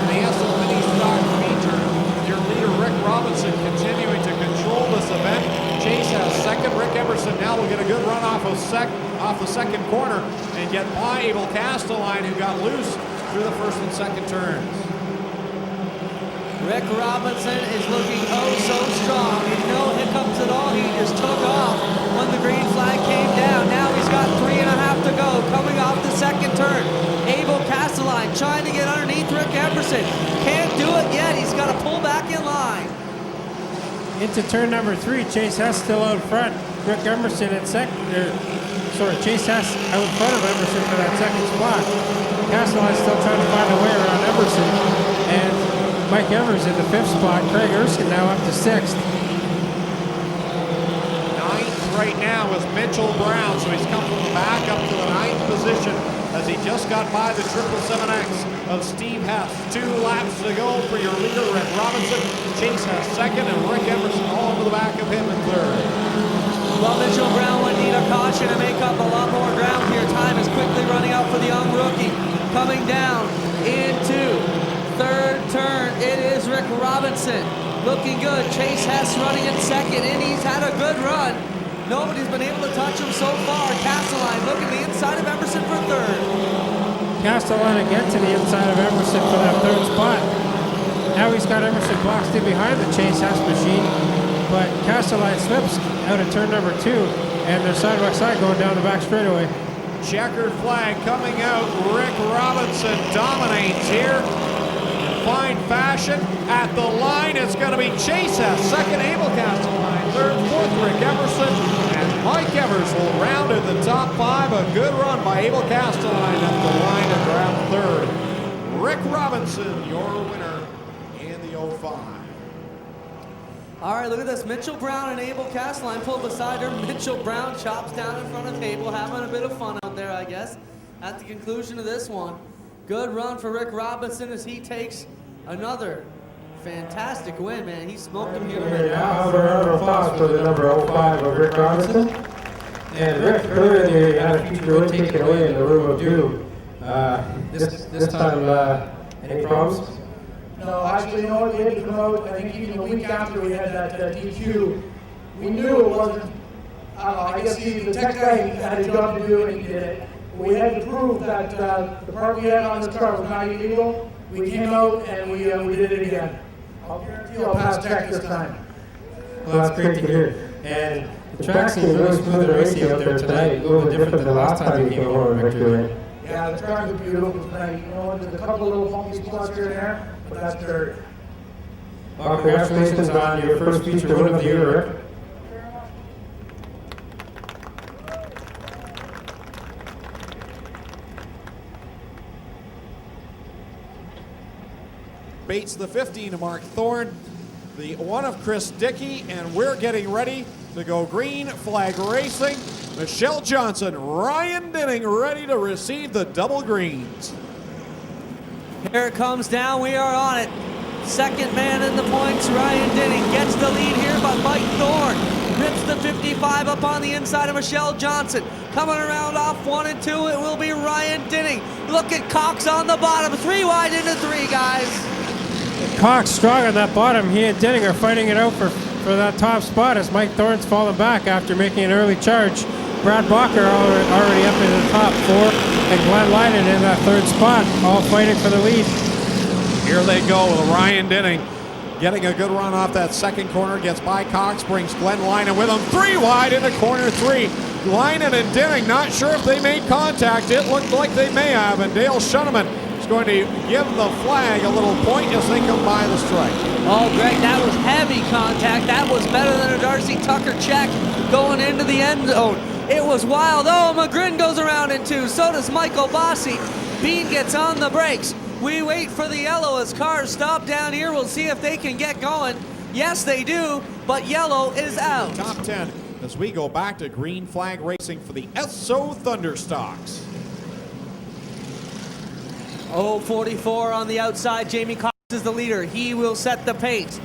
Speaker 3: In the SM Mini Stock feature, your leader Rick Robinson continuing to control this event. Chase has second. Rick Emerson now will get a good run off the second corner and get by Abel Castelline, who got loose through the first and second turns.
Speaker 1: Rick Robinson is looking oh so strong. No hiccups at all. He just took off when the green flag came down. Now he's got 3.5 to go. Coming off the second turn. Abel Castelline trying to get underneath Rick Emerson. Can't do it yet. He's got to pull back in line.
Speaker 2: Into turn number three, Chase Hess still out front. Rick Emerson in second. Chase Hess out in front of Emerson for that second spot. Castelline still trying to find a way around Emerson. And Mike Evers in the fifth spot. Craig Erskine now up to sixth.
Speaker 3: Ninth right now is Mitchell Brown, so he's come from the back up to the ninth position as he just got by the 777X of Steve Hess. 2 laps to go for your leader, Rick Robinson. Chase Hess second, and Rick Emerson all over the back of him in third.
Speaker 1: Well, Mitchell Brown would need a caution to make up a lot more ground here. Time is quickly running out for the young rookie. Coming down into third turn, it is Rick Robinson. Looking good. Chase Hess running in second, and he's had a good run. Nobody's been able to touch him so far. Castelline looking to the inside of Emerson for third.
Speaker 2: Castelline again to the inside of Emerson for that third spot. Now he's got Emerson boxed in behind the Chase Hess machine, but Castelline slips out of turn number two, and they're side by side going down the back straightaway.
Speaker 3: Checkered flag coming out. Rick Robinson dominates here. Fine fashion at the line. It's going to be Chase Hess, second Abel Castelline, third, fourth Rick Emerson, and Mike Evers will round in the top 5. A good run by Abel Castelline at the line and grab third. Rick Robinson, your winner in the 05.
Speaker 1: All right, look at this. Mitchell Brown and Abel Castelline pulled beside her. Mitchell Brown chops down in front of Abel, having a bit of fun out there, I guess, at the conclusion of this one. Good run for Rick Robinson as he takes another fantastic win, man. He smoked him here.
Speaker 2: Now, a round of applause for the number 05 of Rick Robinson. And Rick, earlier they had a future win taken away in the room of doom. This time, any problems?
Speaker 5: No, actually, you know what? We had to come out, I think even a week after we had that DQ. We knew it wasn't, I don't know, I guess the tech guy had a job to do and he did it. We had to prove that the part we had on this car was not illegal. We came out and we did it again. I'll guarantee you I'll pass tech this time.
Speaker 2: Well, that's great to hear. And the track seems really smooth and racy out there tonight, a little bit different than the last time you came over with victory lane.
Speaker 5: Yeah, the track was beautiful tonight. You know, there's a couple little bumpy spots here and there, but that's dirt.
Speaker 2: Well, congratulations on your first feature win of the year, Rick.
Speaker 3: Bates the 15 of Mark Thorne, the 1 of Chris Dickey, and we're getting ready to go green flag racing. Michelle Johnson, Ryan Dinning ready to receive the double greens.
Speaker 1: Here it comes down, we are on it. Second man in the points, Ryan Dinning gets the lead here, but Mike Thorne rips the 55 up on the inside of Michelle Johnson. Coming around off 1 and 2, it will be Ryan Dinning. Look at Cox on the bottom, 3 wide into 3, guys.
Speaker 2: Cox strong on that bottom. He and Dinning are fighting it out for that top spot as Mike Thorne's fallen back after making an early charge. Brad Bacher already up in the top 4, and Glenn Lyden in that 3rd spot, all fighting for the lead.
Speaker 3: Here they go with Ryan Dinning getting a good run off that second corner, gets by Cox, brings Glenn Lyden with him, 3 wide into corner 3. Lyden and Dinning not sure if they made contact. It looked like they may have, and Dale Shuneman is going to give the flag a little point as they come by the stripe.
Speaker 1: Oh, Greg, that was heavy contact. That was better than a Darcy Tucker check going into the end zone. It was wild. Oh, McGrin goes around in 2. So does Michael Bossi. Bean gets on the brakes. We wait for the yellow as cars stop down here. We'll see if they can get going. Yes, they do, but yellow is out.
Speaker 3: Top 10 as we go back to green flag racing for the SO Thunderstocks.
Speaker 1: 044 on the outside. Jamie Cox is the leader. He will set the pace.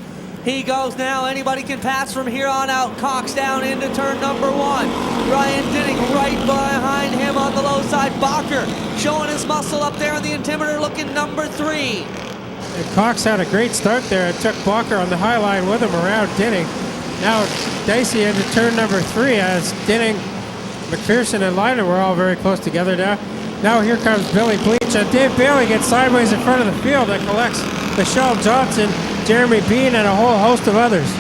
Speaker 1: He goes now. Anybody can pass from here on out. Cox down into turn number 1. Ryan Dinning right behind him on the low side. Bacher showing his muscle up there on the Intimidator, looking number 3.
Speaker 2: And Cox had a great start there. It took Bacher on the high line with him around Dinning. Now Dicey into turn number 3 as Dinning, McPherson, and Lyden were all very close together now. Now here comes Billy Bleach, and Dave Bailey gets sideways in front of the field and collects Michelle Johnson, Jeremy Bean, and a whole host of others.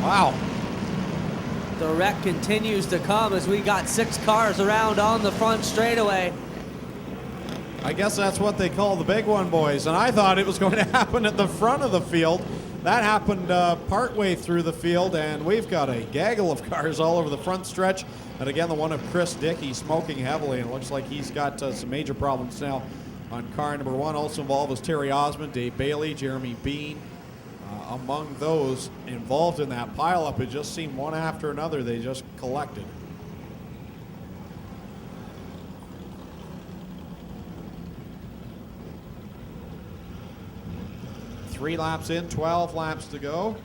Speaker 3: Wow.
Speaker 1: The wreck continues to come as we got 6 cars around on the front straightaway.
Speaker 3: I guess that's what they call the big one, boys. And I thought it was going to happen at the front of the field. That happened partway through the field, and we've got a gaggle of cars all over the front stretch. And again, the one of Chris Dickey smoking heavily, and it looks like he's got some major problems now on car number 1. Also involved was Terry Osmond, Dave Bailey, Jeremy Bean. Among those involved in that pileup, it just seemed one after another they just collected. Three laps in, 12 laps to go.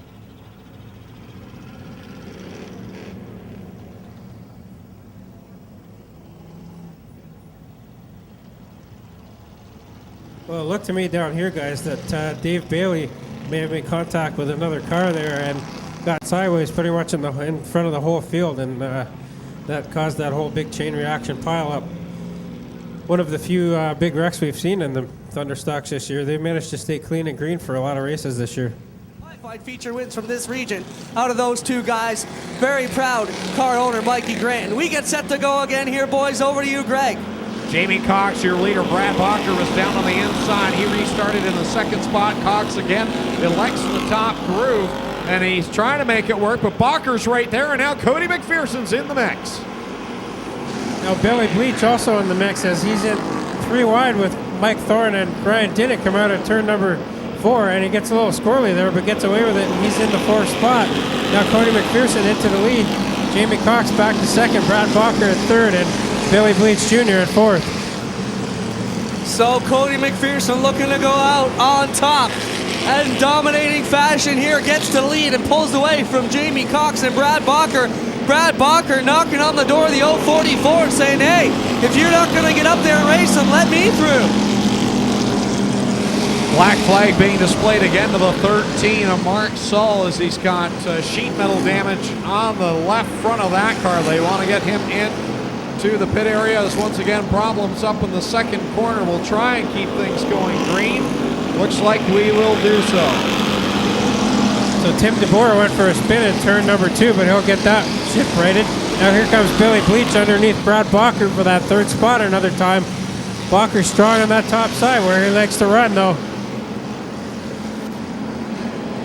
Speaker 2: Well, it looked to me down here, guys, that Dave Bailey may have made contact with another car there and got sideways pretty much in front of the whole field, and that caused that whole big chain reaction pile up. One of the few big wrecks we've seen in the Thunderstocks this year. They've managed to stay clean and green for a lot of races this year.
Speaker 1: Qualified feature wins from this region. Out of those 2 guys, very proud car owner Mikey Grant. And we get set to go again here, boys. Over to you, Greg.
Speaker 3: Jamie Cox, your leader. Brad Bacher was down on the inside. He restarted in the 2nd spot. Cox again elects the top groove, and he's trying to make it work, but Bacher's right there, and now Cody McPherson's in the mix.
Speaker 2: Now Billy Bleach also in the mix as he's in 3 wide with Mike Thorne and Ryan Dinnick come out at turn number 4, and he gets a little squirrely there, but gets away with it, and he's in the 4th spot. Now Cody McPherson into the lead. Jamie Cox back to 2nd, Brad Bacher at 3rd, and Billy Bleach Jr. at 4th.
Speaker 1: So Cody McPherson looking to go out on top and dominating fashion here, gets to the lead and pulls away from Jamie Cox and Brad Bacher. Brad Bacher knocking on the door of the 044 and saying, hey, if you're not going to get up there and race them, let me through.
Speaker 3: Black flag being displayed again to the 13 of Mark Saul as he's got sheet metal damage on the left front of that car. They want to get him in to the pit area. As once again, problems up in the second corner. We'll try and keep things going green. Looks like we will do so.
Speaker 2: So Tim DeBoer went for a spin in turn number 2, but he'll get that ship righted. Now here comes Billy Bleach underneath Brad Bacher for that third spot another time. Bacher strong on that top side where he likes to run though.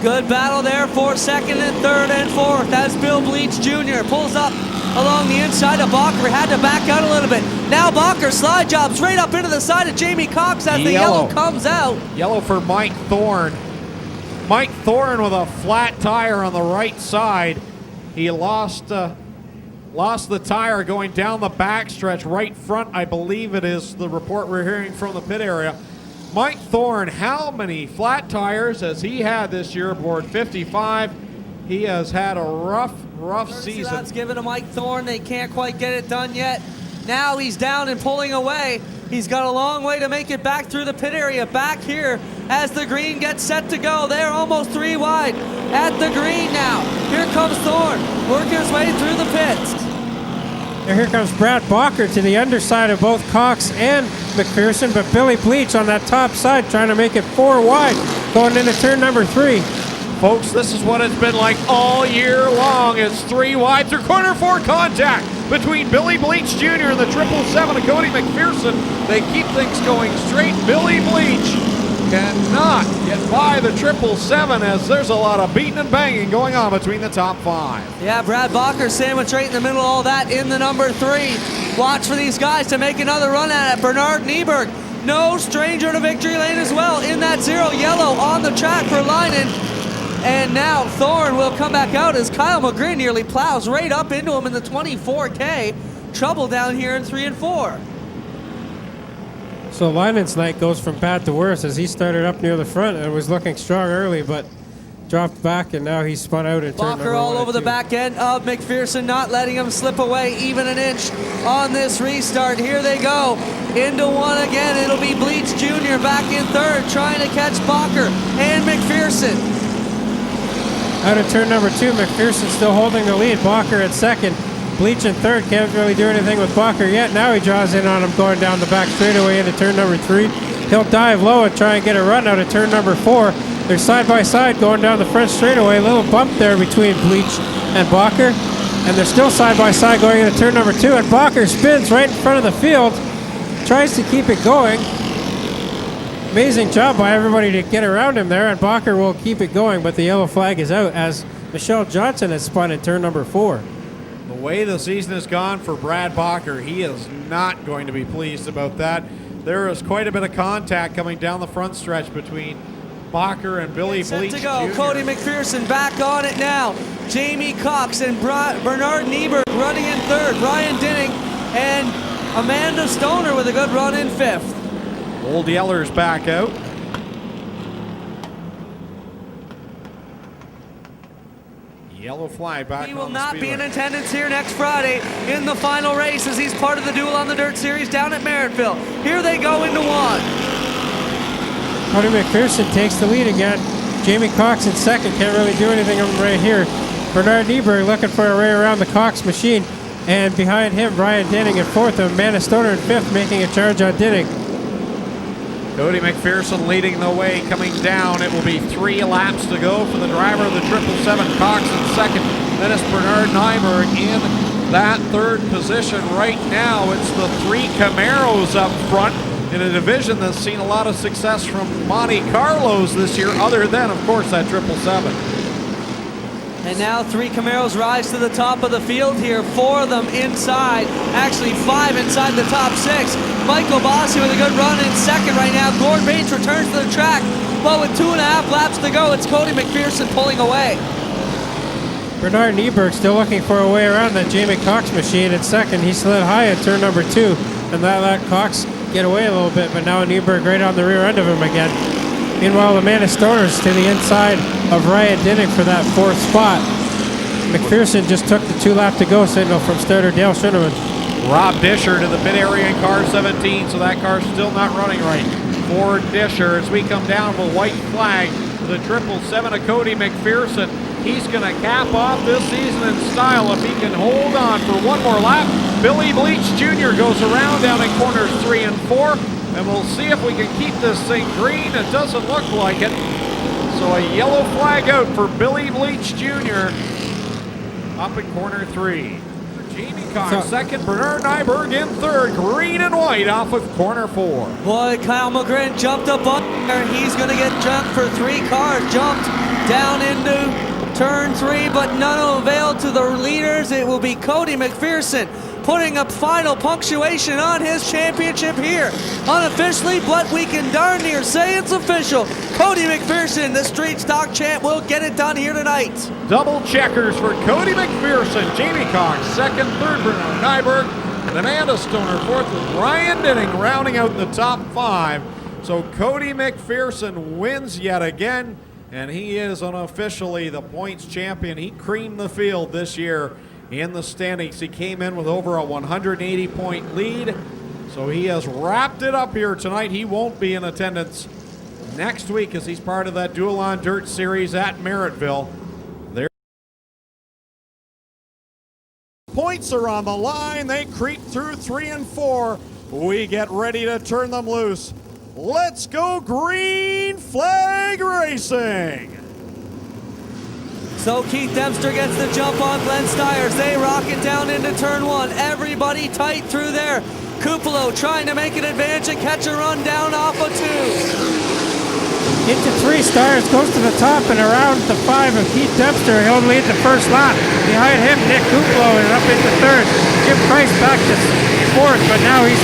Speaker 1: Good battle there for second and third and fourth as Bill Bleach Jr. pulls up along the inside of Bacher. Had to back out a little bit. Now Bacher slide jobs right up into the side of Jamie Cox as the yellow comes out.
Speaker 3: Yellow for Mike Thorne. Mike Thorne with a flat tire on the right side. He lost the tire going down the backstretch, right front, I believe it is the report we're hearing from the pit area. Mike Thorne, how many flat tires has he had this year aboard 55? He has had a rough season.
Speaker 1: That's given to Mike Thorne. They can't quite get it done yet. Now he's down and pulling away. He's got a long way to make it back through the pit area. Back here as the green gets set to go. They're almost 3 wide at the green now. Here comes Thorne, working his way through the pits.
Speaker 2: And here comes Brad Bacher to the underside of both Cox and McPherson, but Billy Bleach on that top side trying to make it 4 wide going into turn number 3.
Speaker 3: Folks, this is what it's been like all year long. It's 3 wide through corner 4 contact between Billy Bleach Jr. and the 777 of Cody McPherson. They keep things going straight. Billy Bleach cannot get by the 777 as there's a lot of beating and banging going on between the top 5.
Speaker 1: Yeah, Brad Bacher sandwiched right in the middle of all that in the number 3. Watch for these guys to make another run at it. Bernard Nieberg, no stranger to victory lane as well in that 0 yellow on the track for Leinen. And now Thorne will come back out as Kyle McGrin nearly plows right up into him in the 24K. Trouble down here in 3 and 4.
Speaker 2: So Leinen's night goes from bad to worse as he started up near the front and was looking strong early, but dropped back, and now he's spun out in turn number 1.
Speaker 1: Bacher all over the back end of McPherson, not letting him slip away even an inch on this restart. Here they go into 1 again. It'll be Bleach Jr. back in third, trying to catch Bacher and McPherson.
Speaker 2: Out of turn number 2, McPherson still holding the lead. Bacher at second. Bleach in third. Can't really do anything with Bacher yet. Now he draws in on him going down the back straightaway into turn number 3. He'll dive low and try and get a run out of turn number 4. They're side by side going down the front straightaway. A little bump there between Bleach and Bacher. And they're still side by side going into turn number 2. And Bacher spins right in front of the field. Tries to keep it going. Amazing job by everybody to get around him there. And Bacher will keep it going, but the yellow flag is out as Michelle Johnson has spun in turn number 4.
Speaker 3: The way the season has gone for Brad Bacher, he is not going to be pleased about that. There is quite a bit of contact coming down the front stretch between Bacher and Billy
Speaker 1: Set
Speaker 3: Bleach
Speaker 1: to go.
Speaker 3: Jr.
Speaker 1: Cody McPherson back on it now. Jamie Cox and Bernard Nieberg running in third. Ryan Dinning and Amanda Stoner with a good run in 5th.
Speaker 3: Old Yeller's back out. Yellow flag back
Speaker 1: He
Speaker 3: on
Speaker 1: will
Speaker 3: the
Speaker 1: not be
Speaker 3: speedway.
Speaker 1: in attendance here next Friday in the final race as he's part of the Duel on the Dirt series down at Merrittville. Here they go into 1.
Speaker 2: Cody McPherson takes the lead again. Jamie Cox in second. Can't really do anything right here. Bernard Nieberg looking for a way around the Cox machine. And behind him, Ryan Denning in fourth and Amanda Stoner in fifth, making a charge on Denning.
Speaker 3: Cody McPherson leading the way coming down. It will be 3 laps to go for the driver of the 777, Cox in second. Then it's Bernard Nieberg in that third position. Right now, it's the 3 Camaros up front in a division that's seen a lot of success from Monte Carlos this year, other than, of course, that 777.
Speaker 1: And now 3 Camaros rise to the top of the field here. 4 of them inside, actually 5 inside the top 6. Michael Bossi with a good run in second right now. Gord Bates returns to the track, but with 2.5 laps to go, it's Cody McPherson pulling away.
Speaker 2: Bernard Nieberg still looking for a way around that Jamie Cox machine in second. He slid high at turn number 2, and that let Cox get away a little bit, but now Nieberg right on the rear end of him again. Meanwhile, Amanda Stoner's to the inside of Ryan Dinnick for that 4th spot. McPherson just took the 2 lap to go signal from starter Dale Shinneman.
Speaker 3: Rob Disher to the pit area in car 17, so that car's still not running right. for Disher as we come down with a white flag for the 777 of Cody McPherson. He's going to cap off this season in style if he can hold on for one more lap. Billy Bleach Jr. goes around down in corners 3 and 4, and we'll see if we can keep this thing green. It doesn't look like it. So a yellow flag out for Billy Bleach Jr. up in corner 3. Jamie Cox second, Bernard Nyberg in third, green and white off of corner 4.
Speaker 1: Boy, Kyle McGrin jumped up on there. He's going to get jumped for 3 cars. Jumped down into turn 3, but none avail to the leaders. It will be Cody McPherson putting up final punctuation on his championship here. Unofficially, but we can darn near say it's official. Cody McPherson, the street stock champ, will get it done here tonight.
Speaker 3: Double checkers for Cody McPherson. Jamie Cox second, third Bernard Nyberg, and Amanda Stoner fourth with Ryan Denning rounding out the top 5. So Cody McPherson wins yet again, and he is unofficially the points champion. He creamed the field this year in the standings. He came in with over a 180-point lead, so he has wrapped it up here tonight. He won't be in attendance next week as he's part of that Duel on Dirt series at Merrittville. Their points are on the line. They creep through 3 and 4. We get ready to turn them loose. Let's go green flag racing.
Speaker 1: So Keith Dempster gets the jump on Glenn Stiers. They rock it down into turn 1. Everybody tight through there. Kupalo trying to make an advantage and catch a run down off of 2.
Speaker 2: Into 3, Stiers goes to the top and around the 5 of Keith Dempster. He'll lead the first lap. Behind him, Nick Kupalo is up into 3rd. Jim Price back to 4th, but now he's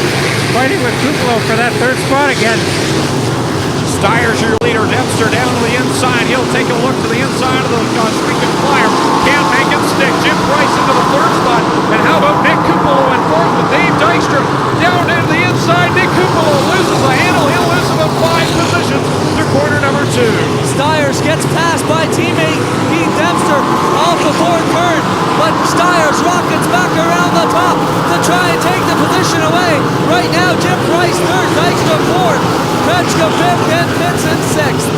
Speaker 2: fighting with Kupalo for that 3rd spot again.
Speaker 3: Stiers, your leader. Dempster down to the inside. He'll take a look to the inside of the Ohsweken Flyer. Can't make it stick. Jim Price into the 3rd spot. And how about Nick Kupalo in 4th with Dave Dykstra down into the inside. Nick Kupalo loses the handle. He'll lose about 5 positions to corner number 2.
Speaker 1: Stiers gets passed by teammate Keith Dempster off the 4th turn, but Stiers rockets back around the top to try and take the position away. Right now, Jim Price 3rd, Dykstra 4th, Kretschka 5th, and Vincent 6th.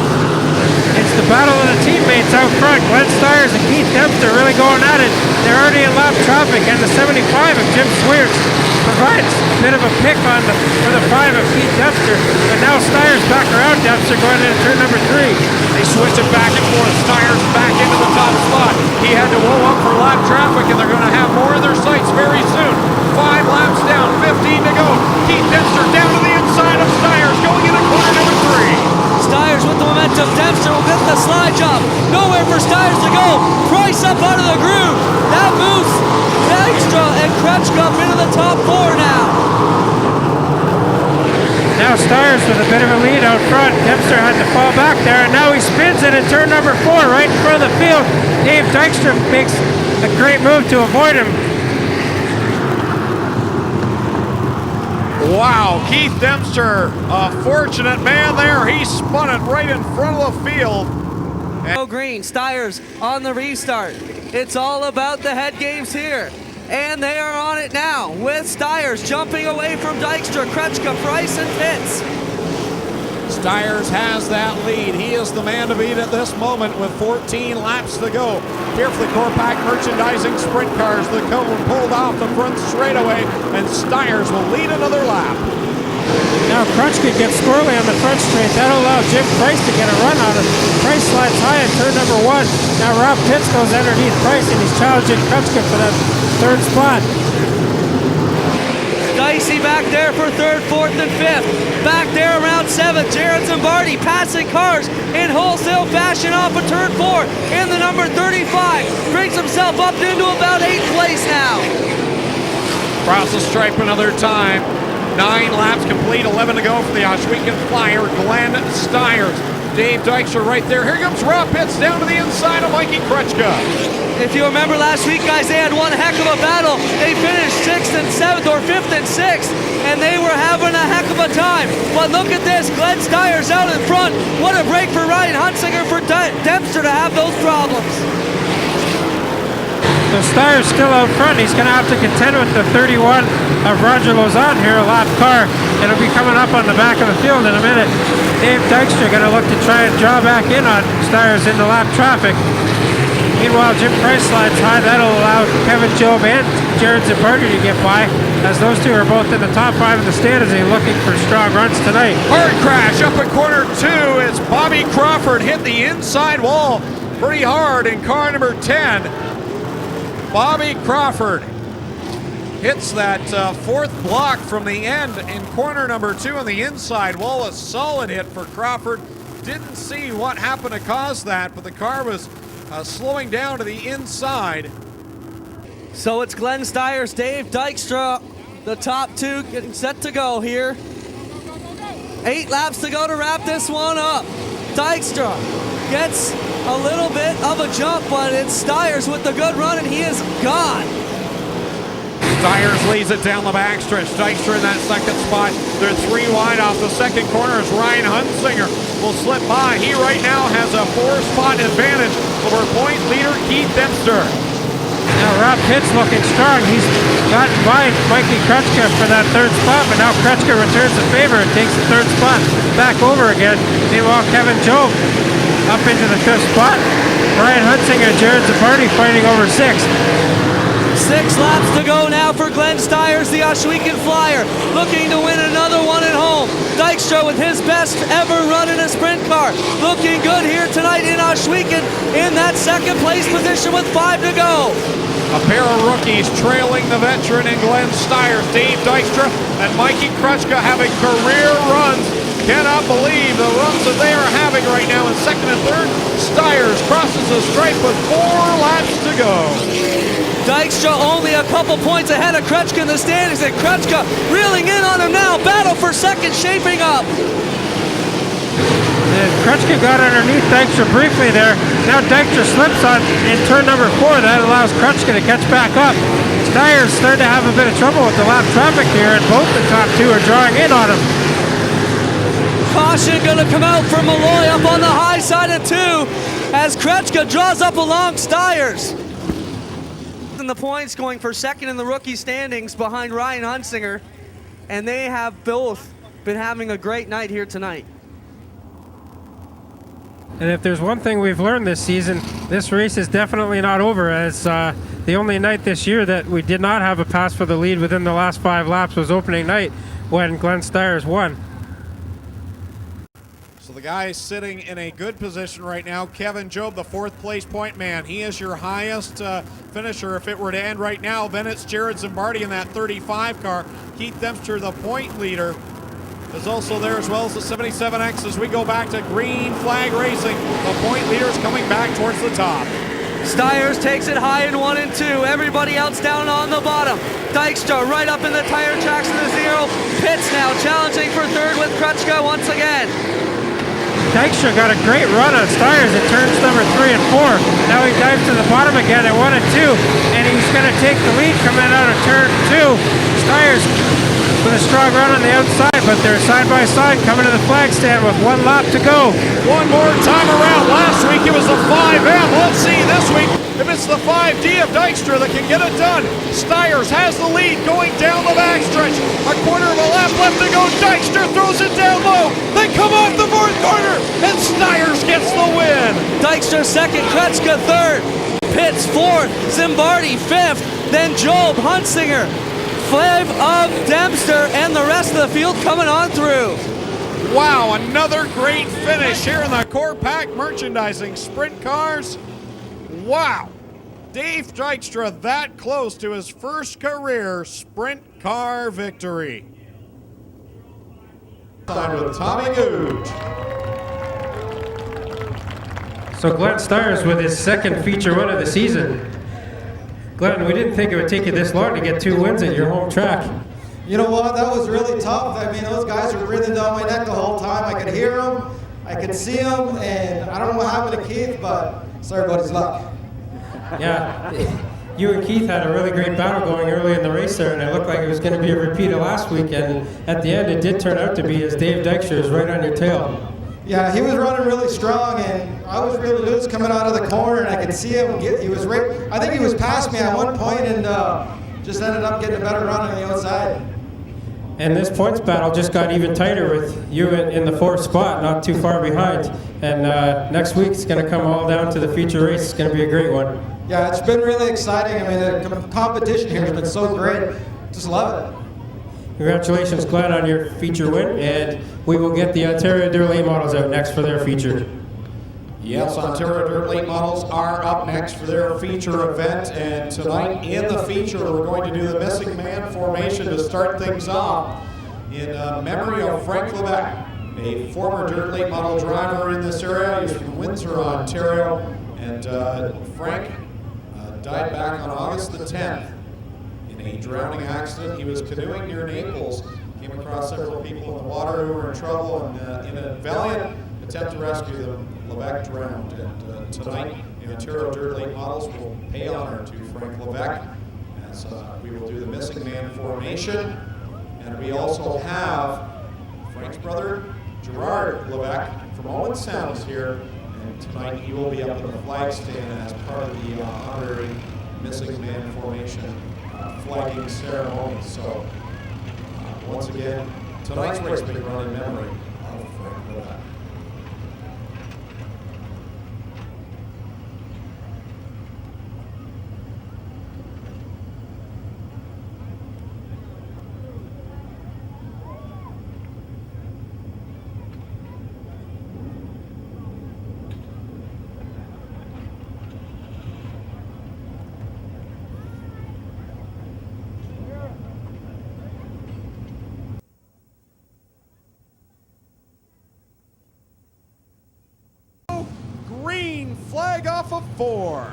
Speaker 2: It's the battle of the teammates out front. Glenn Stiers and Keith Dempster really going at it. They're already in lap traffic, and the 75 of Jim Swears provides a bit of a pick on for the 5 of Keith Dempster. But now Stiers back around Dempster going into turn number 3.
Speaker 3: They switch it back and forth. Stiers back into the top spot. He had to woe up for lap traffic, and they're going to have more of their sights very soon. 5 laps down, 15 to go. Keith Dempster down to the inside of Stiers, going into corner number 3.
Speaker 1: Stiers with the momentum. Dempster will get the slide job. Nowhere for Stiers to go. Price up out of the groove. That moves Dykstra and Kretschka up into the top 4 now.
Speaker 2: Now Stiers with a bit of a lead out front. Dempster had to fall back there, and now he spins it in turn number 4 right in front of the field. Dave Dykstra makes a great move to avoid him.
Speaker 3: Wow, Keith Dempster, a fortunate man there. He spun it right in front of the field.
Speaker 1: Go green, Stiers on the restart. It's all about the head games here. And they are on it now with Stiers jumping away from Dykstra, Kretschka, Price, and Pitts.
Speaker 3: Stiers has that lead. He is the man to beat at this moment with 14 laps to go. Here for the Corpac Merchandising Sprint Cars. The cone pulled off the front straightaway, and Stiers will lead another lap.
Speaker 2: Now Kretschka gets squirrely on the front straight. That'll allow Jim Price to get a run on him. Price slides high in turn number 1. Now Rob Pitts goes underneath Price, and he's challenging Kretschka for that 3rd spot.
Speaker 1: Dicey back there for 3rd, 4th, and 5th. Back there around 7th, Jared Zimbardi passing cars in wholesale fashion off of turn 4 in the number 35. Brings himself up into about 8th place now.
Speaker 3: Across the stripe another time. 9 laps complete, 11 to go for the Ohsweken Flyer, Glenn Stiers. Dave Dykstra right there. Here comes Rob Pitts down to the inside of Mikey Kretschka.
Speaker 1: If you remember last week, guys, they had one heck of a battle. They finished 6th and 7th, or 5th and 6th, and they were having a heck of a time. But look at this, Glenn Stiers out in front. What a break for Ryan Hunsinger, for Dempster to have those problems.
Speaker 2: So Steyer's still out front. He's going to have to contend with the 31 of Roger Lozon here, a lap car. It'll be coming up on the back of the field in a minute. Dave Dykstra going to look to try and draw back in on Steyer's in the lap traffic. Meanwhile, Jim Price slides high. That'll allow Kevin Job and Jared Zimbardi to get by, as those two are both in the top 5 of the standings. They're looking for strong runs tonight.
Speaker 3: Hard crash up at corner 2 as Bobby Crawford hit the inside wall pretty hard in car number 10. Bobby Crawford hits that fourth block from the end in corner number 2 on the inside wall. A solid hit for Crawford. Didn't see what happened to cause that, but the car was slowing down to the inside.
Speaker 1: So it's Glenn Steyer's Dave Dykstra, the top 2 getting set to go here. 8 laps to go to wrap this one up. Dykstra gets a little bit of a jump, but it's Steyer's with the good run, and he is gone.
Speaker 3: Steyer's leads it down the backstretch. Dykstra in that second spot. They're 3 wide off the second corner as Ryan Hunsinger will slip by. He right now has a 4-spot advantage over point leader Keith Dempster.
Speaker 2: Now Rob Pitt's looking strong. He's gotten by Mikey Krutschka for that 3rd spot, but now Krutschka returns the favor and takes the 3rd spot back over again. Meanwhile, Kevin Job up into the 5th spot. Ryan Hunsinger and Jared Zimbardi fighting over 6th.
Speaker 1: 6 laps to go now for Glenn Steyer's, the Ohsweken Flyer, looking to win another one at home. Dykstra with his best ever run in a sprint car, looking good here tonight in Ohsweken in that 2nd place position with 5 to go.
Speaker 3: A pair of rookies trailing the veteran in Glenn Steyer's. Dave Dykstra and Mikey Krutschka having career runs. Cannot believe the runs that they are having right now in 2nd and 3rd. Steyer's crosses the stripe with 4 laps to go.
Speaker 1: Dykstra only a couple points ahead of Krutschka in the standings, and Krutschka reeling in on him now. Battle for 2nd shaping up.
Speaker 2: And Krutschka got underneath Dykstra briefly there. Now Dykstra slips on in turn number 4. That allows Krutschka to catch back up. Steyer's starting to have a bit of trouble with the lap traffic here, and both the top 2 are drawing in on him.
Speaker 1: Caution going to come out for Malloy up on the high side of 2 as Krutschka draws up along Steyer's. In the points, going for 2nd in the rookie standings behind Ryan Hunsinger, and they have both been having a great night here tonight.
Speaker 2: And if there's one thing we've learned this season, this race is definitely not over, as the only night this year that we did not have a pass for the lead within the last 5 laps was opening night when Glenn Steyer's won.
Speaker 3: So the guy sitting in a good position right now, Kevin Job, the 4th place point man. He is your highest finisher if it were to end right now. Then it's Jared Zimbardi in that 35 car. Keith Dempster, the point leader, is also there, as well as the 77X as we go back to green flag racing. The point leader is coming back towards the top.
Speaker 1: Steyer's takes it high in 1 and 2. Everybody else down on the bottom. Dykstra right up in the tire tracks in the 0. Pitts now challenging for 3rd with Krutschka once again.
Speaker 2: Dykstra got a great run on Steyer's at turns number 3 and 4. Now he dives to the bottom again at 1 and 2, and he's going to take the lead coming out of turn 2. Steyer's with a strong run on the outside, but they're side by side coming to the flag stand with 1 lap to go.
Speaker 3: One more time around. Last week it was the 5M. Let's see this week if it's the 5D of Dykstra that can get it done. Steyer's has the lead going down the backstretch. A quarter of a lap left to go. Dykstra throws it down low. They come off the 4th corner, and Steyer's gets the win.
Speaker 1: Dykstra 2nd, Krutschka 3rd, Pitts 4th, Zimbardi 5th, then Job, Hunsinger, 5 of Dempster, and the rest of the field coming on through.
Speaker 3: Wow, another great finish here in the Core Pack Merchandising Sprint Cars. Wow. Dave Dykstra that close to his first career sprint car victory. Time with Tommy Gooch.
Speaker 2: So Glenn Steyer's with his 2nd feature win of the season. Glenn, we didn't think it would take you this long to get 2 wins at your home track.
Speaker 6: You know what? That was really tough. I mean, those guys were breathing down my neck the whole time. I could hear them, I could see them, and I don't know what happened to Keith, but sorry about his luck.
Speaker 2: Yeah, you and Keith had a really great battle going early in the race there, and it looked like it was going to be a repeat of last week, and at the end it did turn out to be as Dave Dykstra is right on your tail.
Speaker 6: Yeah, he was running really strong, and I was really loose coming out of the corner, and I could see him. He was right. I think he was past me at one point, and just ended up getting a better run on the outside.
Speaker 2: And this points battle just got even tighter with you in the 4th spot, not too far behind. And next week it's going to come all down to the feature race. It's going to be a great one.
Speaker 6: Yeah, it's been really exciting. I mean, the competition here has been so great. Just love it.
Speaker 2: Congratulations, Glenn, on your feature win, and we will get the Ontario Dirt Late Models out next for their feature.
Speaker 3: Yes, Ontario Dirt Late Models are up next for their feature event, and tonight in the feature we're going to do the missing man formation to start things off in memory of Frank Levesque, a former Dirt Late Model driver in this area. He's from Windsor, Ontario, and Frank died back on August the 10th in a drowning accident. He was canoeing near Naples, came across several people in the water who were in trouble, and in a valiant attempt to rescue them, Levesque drowned. And tonight, the Ontario Dirt Late Models will pay honor to Frank Levesque as we will do the missing man formation. And we also have Frank's brother, Gerard Levesque, from Owen Sound is here. And tonight he will be up in the flag stand as part of the honorary missing man formation flagging ceremony. So once again, tonight's race being run in memory of Frank Levesque. Green flag off of 4.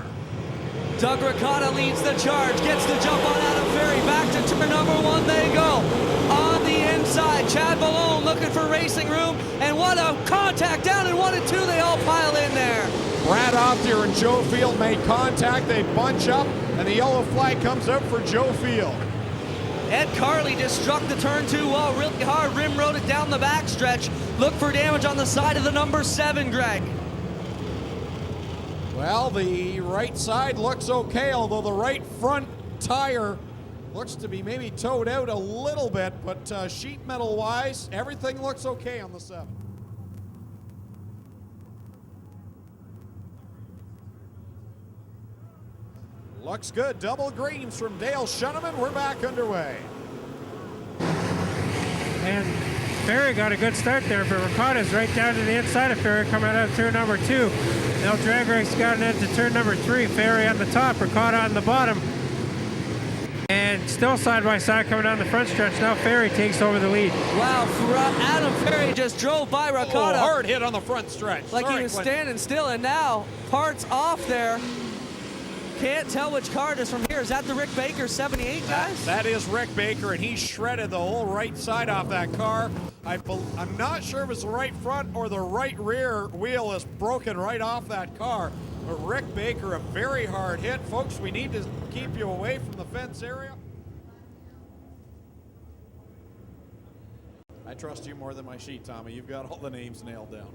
Speaker 1: Doug Ricotta leads the charge, gets the jump on Adam Ferry. Back to turn number 1 they go. On the inside, Chad Malone looking for racing room. And what a contact down in 1 and 2. They all pile in there.
Speaker 3: Brad Optier and Joe Field make contact. They bunch up, and the yellow flag comes out for Joe Field.
Speaker 1: Ed Carley just struck the turn 2 wall really hard. Rim rode it down the backstretch. Look for damage on the side of the number 7, Greg.
Speaker 3: Well, the right side looks okay, although the right front tire looks to be maybe towed out a little bit, but sheet metal wise, everything looks okay on the 7. Looks good. Double greens from Dale Shuneman. We're back underway.
Speaker 2: And Ferry got a good start there, but Ricotta's right down to the inside of Ferry coming out of turn number 2. Now drag race got into turn number 3. Ferry on the top, Ricotta on the bottom. And still side by side coming down the front stretch. Now Ferry takes over the lead.
Speaker 1: Wow, Adam Ferry just drove by Ricotta.
Speaker 3: Oh, hard hit on the front stretch.
Speaker 1: Like he was standing still, and now parts off there. Can't tell which car it is from here. Is that the Rick Baker 78, guys?
Speaker 3: That is Rick Baker, and he shredded the whole right side off that car. I'm not sure if it's the right front or the right rear wheel is broken right off that car. But Rick Baker, a very hard hit. Folks, we need to keep you away from the fence area. I trust you more than my sheet, Tommy. You've got all the names nailed down.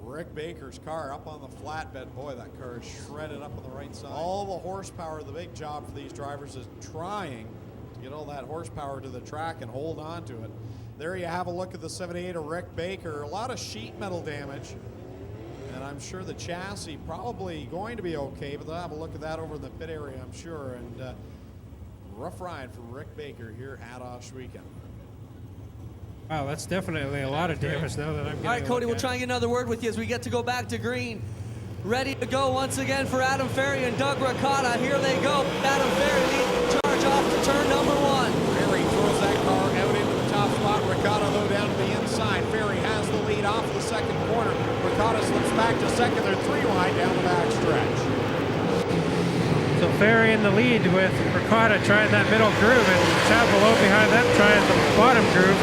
Speaker 3: Rick Baker's car up on the flatbed. Boy, that car is shredded up on the right side. All the horsepower, the big job for these drivers is trying to get all that horsepower to the track and hold on to it. There you have a look at the 78 of Rick Baker. A lot of sheet metal damage. And I'm sure the chassis probably going to be okay, but they'll have a look at that over in the pit area, I'm sure. And rough ride for Rick Baker here at Ohsweken.
Speaker 2: Wow, that's definitely a lot of damage now that I'm getting.
Speaker 1: All right, Cody, we'll try and get another word with you as we get to go back to green. Ready to go once again for Adam Ferry and Doug Ricotta. Here they go. Adam Ferry leads the charge off to turn number 1.
Speaker 3: Ferry throws that car out into the top spot. Ricotta, though, down to the inside. Ferry has the lead off the second corner. Ricotta slips back to second. They're 3 wide down the back stretch.
Speaker 2: So Ferry in the lead with Ricotta trying that middle groove, and Chad below behind them trying the bottom groove.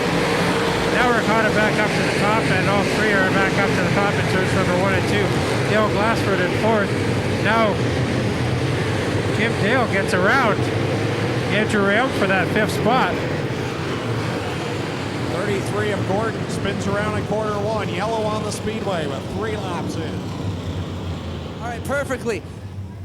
Speaker 2: Now Ricotta back up to the top, and all 3 are back up to the top in turns number 1 and 2. Dale Glassford in 4th. Now Jim Dale gets around Andrew Rail for that 5th spot.
Speaker 3: 33 of Gordon spins around in corner one. Yellow on the speedway with 3 laps in.
Speaker 1: All right, perfectly.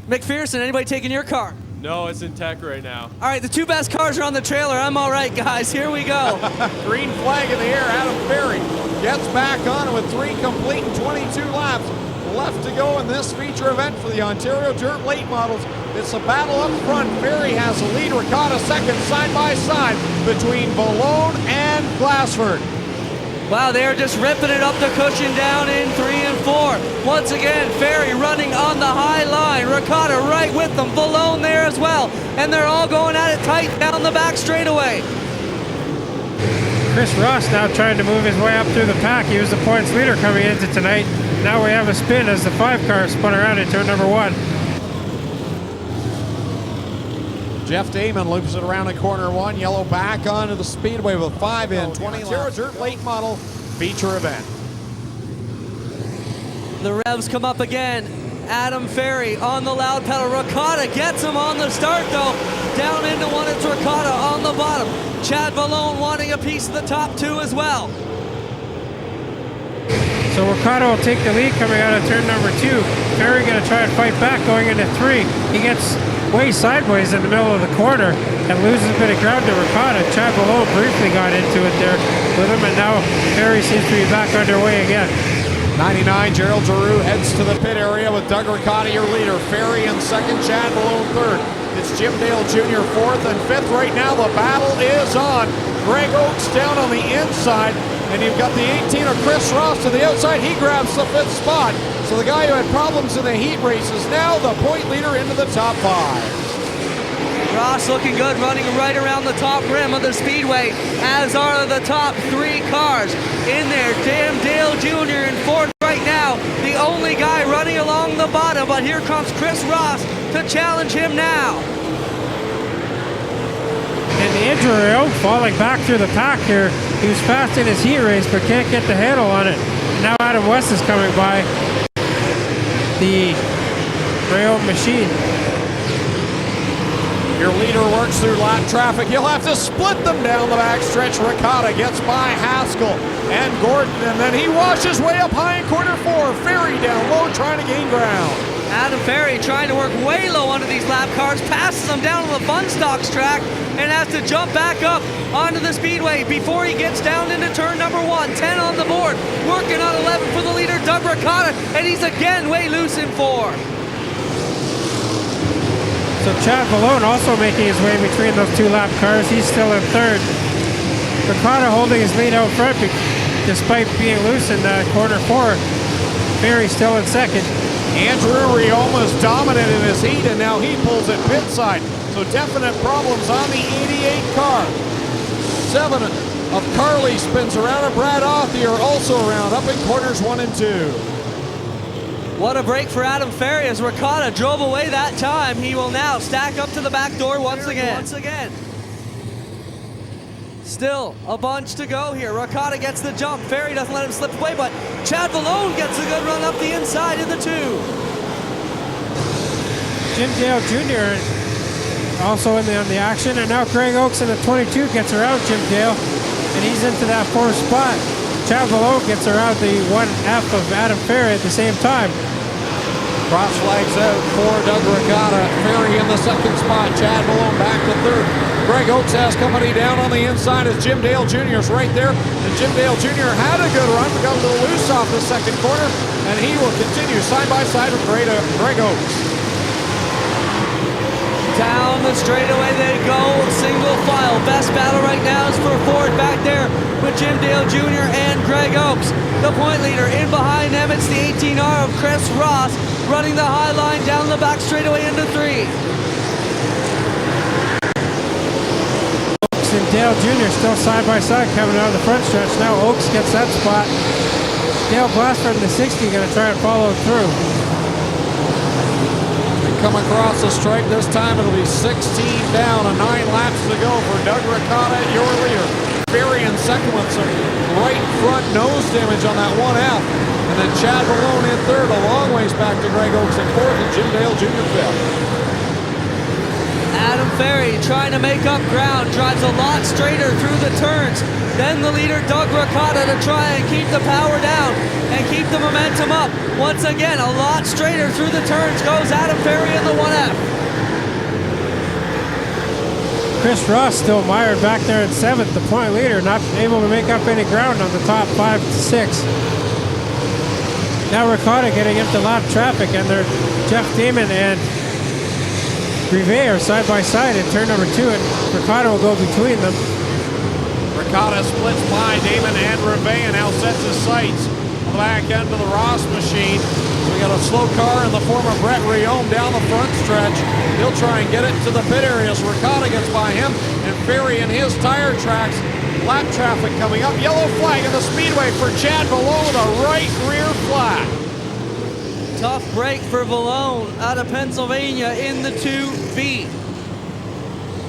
Speaker 1: McPherson, anybody taking your car?
Speaker 7: No, it's in tech right now.
Speaker 1: All right, the 2 best cars are on the trailer. I'm all right, guys. Here we go.
Speaker 3: Green flag in the air. Adam Ferry gets back on it with 3 complete and 22 laps left to go in this feature event for the Ontario Dirt Late Models. It's a battle up front. Ferry has the lead. Ricotta second, side by side between Valone and Glassford.
Speaker 1: Wow, they are just ripping it up the cushion down in 3 and 4. Once again, Ferry running on the high line. Ricotta right with them. Valone there as well. And they're all going at it tight down the back straightaway.
Speaker 2: Chris Ross now trying to move his way up through the pack. He was the points leader coming into tonight. Now we have a spin as the 5 car spun around in turn number 1.
Speaker 3: Jeff Damon loops it around in corner 1. Yellow back onto the speedway with 5 in. 20 laps. Dirt Late Model feature event.
Speaker 1: The revs come up again. Adam Ferry on the loud pedal. Ricotta gets him on the start though. Down into 1, it's Ricotta on the bottom. Chad Valone wanting a piece of the top 2 as well.
Speaker 2: So Ricotta will take the lead coming out of turn number 2. Ferry going to try and fight back going into 3. He gets way sideways in the middle of the corner and loses a bit of ground to Ricotta. Chad Valone briefly got into it there with him, and now Ferry seems to be back underway again.
Speaker 3: 99, Gerald Giroux heads to the pit area with Doug Ricotta, your leader. Ferry in second, Chad Valone third. It's Jim Dale Jr. fourth and fifth right now. The battle is on. Greg Oakes down on the inside, and you've got the 18 of Chris Ross to the outside. He grabs the 5th spot. So the guy who had problems in the heat race is now the point leader into the top 5.
Speaker 1: Ross looking good, running right around the top rim of the speedway, as are the top 3 cars in there. Jim Dale Jr. in 4th right now, the only guy running along the bottom, but here comes Chris Ross to challenge him now.
Speaker 2: And the injury out, falling back through the pack here. He was fast in his heat race, but can't get the handle on it. Now Adam West is coming by the rail machine.
Speaker 3: Your leader works through lap traffic. He'll have to split them down the backstretch. Ricotta gets by Haskell and Gordon, and then he washes way up high in corner 4. Ferry down low, trying to gain ground.
Speaker 1: Adam Ferry trying to work way low under these lap cars, passes them down on the Thunderstock track, and has to jump back up onto the speedway before he gets down into turn number 1. 10 on the board, working on 11 for the leader, Doug Ricotta, and he's again way loose in 4.
Speaker 2: So Chad Valone also making his way between those 2 lap cars. He's still in 3rd. Ricotta holding his lead out front despite being loose in corner 4. Ferry still in 2nd.
Speaker 3: Andrew Rioma's dominant in his heat, and now he pulls at pit side. So definite problems on the 88 car. 7 of Carly spins around, and Brad Othier also around, up in corners 1 and 2.
Speaker 1: What a break for Adam Ferry as Ricotta drove away that time. He will now stack up to the back door once again. Still a bunch to go here. Ricotta gets the jump. Ferry doesn't let him slip away, but Chad Valone gets a good run up the inside of the 2.
Speaker 2: Jim Dale Jr. also in on the action, and now Greg Oakes in the 22 gets around Jim Dale, and he's into that 4th spot. Chad Valone gets around the 1F of Adam Ferry at the same time.
Speaker 3: Cross flags out for Doug Ricotta. Ferry in the 2nd spot. Chad Valone back to 3rd. Greg Oakes has company down on the inside as Jim Dale Jr. is right there. And Jim Dale Jr. had a good run, but got a little loose off the 2nd corner, and he will continue side by side with Greg Oakes.
Speaker 1: Down the straightaway they go, single file. Best battle right now is for 4th back there with Jim Dale Jr. and Greg Oakes. The point leader in behind them, it's the 18R of Chris Ross running the high line down the back straightaway into 3.
Speaker 2: Oakes and Dale Jr. still side by side coming out of the front stretch. Now Oakes gets that spot. Dale Glassford in the 60 going to try and follow through.
Speaker 3: Come across the stripe this time. It'll be 16 down and 9 laps to go for Doug Ricotta, your leader. Ferry in 2nd with some right front nose damage on that 1F. And then Chad Valone in 3rd, a long ways back to Greg Oakes in 4th, and Jim Dale Jr. 5th.
Speaker 1: Adam Ferry trying to make up ground, drives a lot straighter through the turns. Then the leader, Doug Ricotta, to try and keep the power down and keep the momentum up. Once again, a lot straighter through the turns goes Adam Ferry in the 1F.
Speaker 2: Chris Ross still mired back there in 7th, the point leader, not able to make up any ground on the top 5 to 6. Now Ricotta getting into lap traffic, and they're Jeff Damon and Rivet are side by side in turn number 2, and Ricotta will go between them.
Speaker 3: Ricotta splits by Damon and Rivet and now sets his sights on the back end of the Ross machine. We got a slow car in the form of Brett Riome down the front stretch. He'll try and get it to the pit area as Ricotta gets by him, and Ferry in his tire tracks. Lap traffic coming up. Yellow flag in the speedway for Chad Vallone with a right rear flat.
Speaker 1: Tough break for Vallone out of Pennsylvania in the 2B.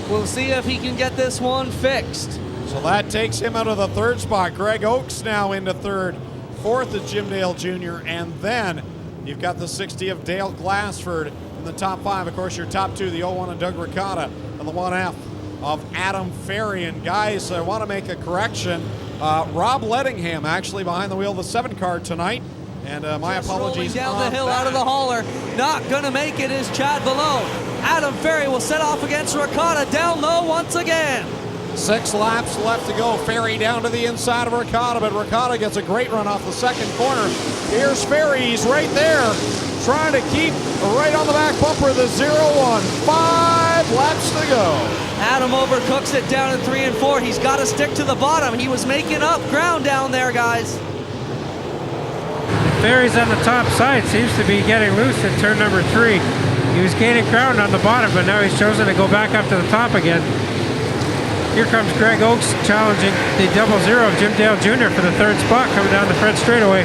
Speaker 1: We'll see if he can get this one fixed.
Speaker 3: So that takes him out of the 3rd spot. Greg Oakes now into 3rd. 4th is Jim Dale Jr. And then you've got the 60 of Dale Glassford in the top 5. Of course, your top 2, the 01 of Doug Ricotta and the 1F of Adam Ferry. And guys, I want to make a correction. Rob Lettingham actually behind the wheel of the 7 car tonight. And my
Speaker 1: Just
Speaker 3: apologies.
Speaker 1: down the hill out of the hauler. Not going to make it is Chad Vallone. Adam Ferry will set off against Ricotta down low once again.
Speaker 3: 6 laps left to go. Ferry down to the inside of Ricotta, but Ricotta gets a great run off the 2nd corner. Here's Ferry. He's right there, trying to keep right on the back bumper of the 0-1. 5 laps to go.
Speaker 1: Adam overcooks it down in 3 and 4. He's got to stick to the bottom. He was making up ground down there, guys.
Speaker 2: Ferry's on the top side, seems to be getting loose in turn number 3. He was gaining ground on the bottom, but now he's chosen to go back up to the top again. Here comes Greg Oakes challenging the 00 of Jim Dale Jr. for the 3rd spot coming down the front straightaway.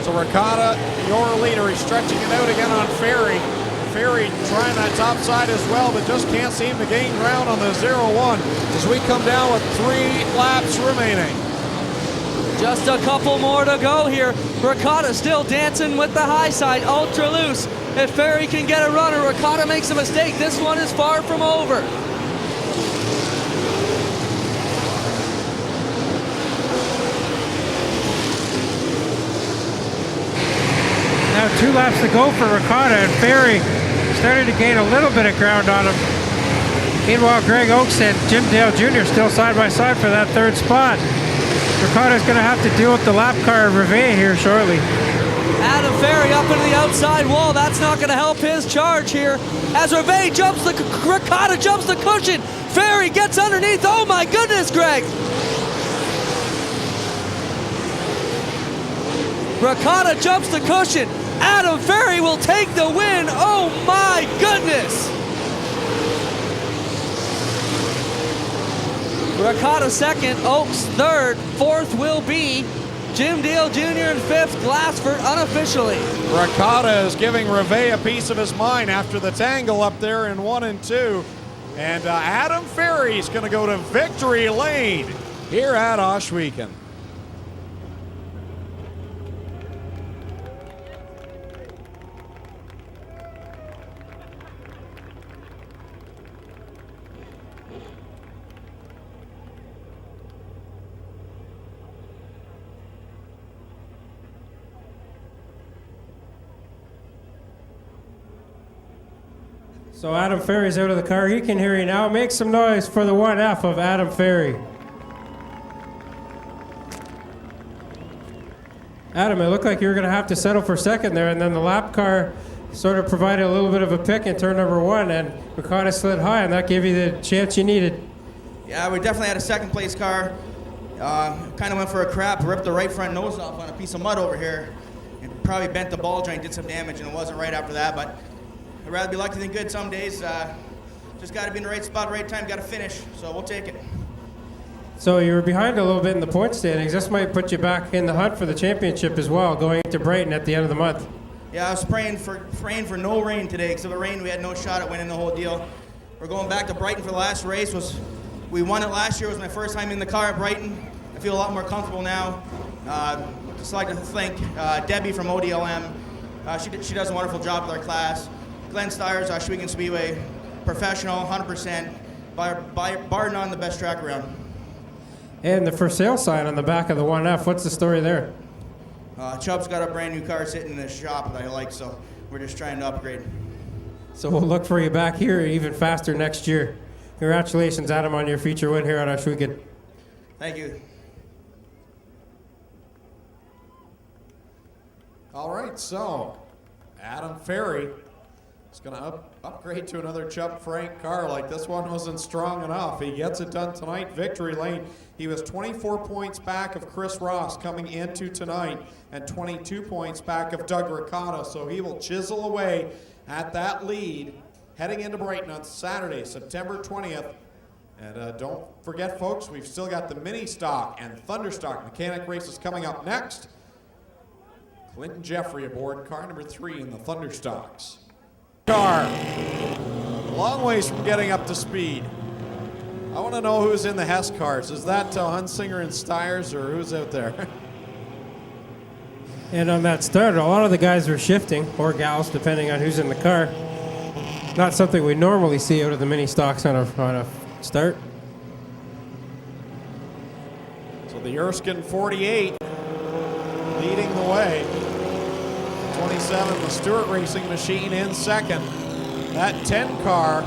Speaker 3: So Ricotta, your leader, he's stretching it out again on Ferry. Ferry trying that top side as well, but just can't seem to gain ground on the 0-1 as we come down with 3 laps remaining.
Speaker 1: Just a couple more to go here. Ricotta still dancing with the high side, ultra loose. If Ferry can get a runner, Ricotta makes a mistake. This one is far from over.
Speaker 2: Now 2 laps to go for Ricotta, and Ferry started to gain a little bit of ground on him. Meanwhile, Greg Oakes and Jim Dale Jr. still side by side for that 3rd spot. Ricotta's going to have to deal with the lap car of Rivet here shortly.
Speaker 1: Adam Ferry up into the outside wall. That's not going to help his charge here. As Rivet jumps Ricotta jumps the cushion. Ferry gets underneath. Oh my goodness, Greg. Ricotta jumps the cushion. Adam Ferry will take the win. Oh my goodness. Ricotta 2nd, Oakes 3rd, 4th will be Jim Dale Jr. and 5th, Glassford unofficially.
Speaker 3: Ricotta is giving Rivet a piece of his mind after the tangle up there in 1 and 2. And Adam Ferry is going to go to victory lane here at Ohsweken.
Speaker 2: So Adam Ferry's out of the car. He can hear you now. Make some noise for the 1F of Adam Ferry. Adam, it looked like you were going to have to settle for 2nd there, and then the lap car sort of provided a little bit of a pick in turn number 1, and Ricotta slid high, and that gave you the chance you needed.
Speaker 8: Yeah, we definitely had a 2nd place car. Kind of went for a crap, ripped the right front nose off on a piece of mud over here, and probably bent the ball joint, did some damage, and it wasn't right after that, but I'd rather be lucky than good some days. Just got to be in the right spot, right time, got to finish, so we'll take it.
Speaker 2: So you were behind a little bit in the point standings. This might put you back in the hunt for the championship as well, going to Brighton at the end of the month.
Speaker 8: Yeah, I was praying for no rain today, because if it rained, we had no shot at winning the whole deal. We're going back to Brighton for the last race. We won it last year. It was my first time in the car at Brighton. I feel a lot more comfortable now. Just like to thank Debbie from ODLM. She does a wonderful job with our class. Glenn Stiers, Ohsweken Speedway, professional, 100%, bar none, the best track around.
Speaker 2: And the for sale sign on the back of the 1F, what's the story there?
Speaker 8: Chubb's got a brand new car sitting in his shop that I like, so we're just trying to upgrade.
Speaker 2: So we'll look for you back here even faster next year. Congratulations, Adam, on your feature win here at Ohsweken.
Speaker 8: Thank you.
Speaker 3: All right, so Adam Ferry is going to upgrade to another Chubb Frank car. Like this one wasn't strong enough. He gets it done tonight, victory lane. He was 24 points back of Chris Ross coming into tonight and 22 points back of Doug Ricotta. So he will chisel away at that lead heading into Brighton on Saturday, September 20th. And don't forget, folks, we've still got the mini stock and Thunderstock mechanic races coming up next. Clinton Jeffrey aboard car number 3 in the Thunderstocks. Car, long ways from getting up to speed. I want to know who's in the Hess cars. Is that Hunsinger and Stiers, or who's out there?
Speaker 2: And on that start, a lot of the guys were shifting, or gals, depending on who's in the car. Not something we normally see out of the mini stocks on a start.
Speaker 3: So the Erskine 48 leading the way. 27, the Stewart Racing Machine in second. That 10 car,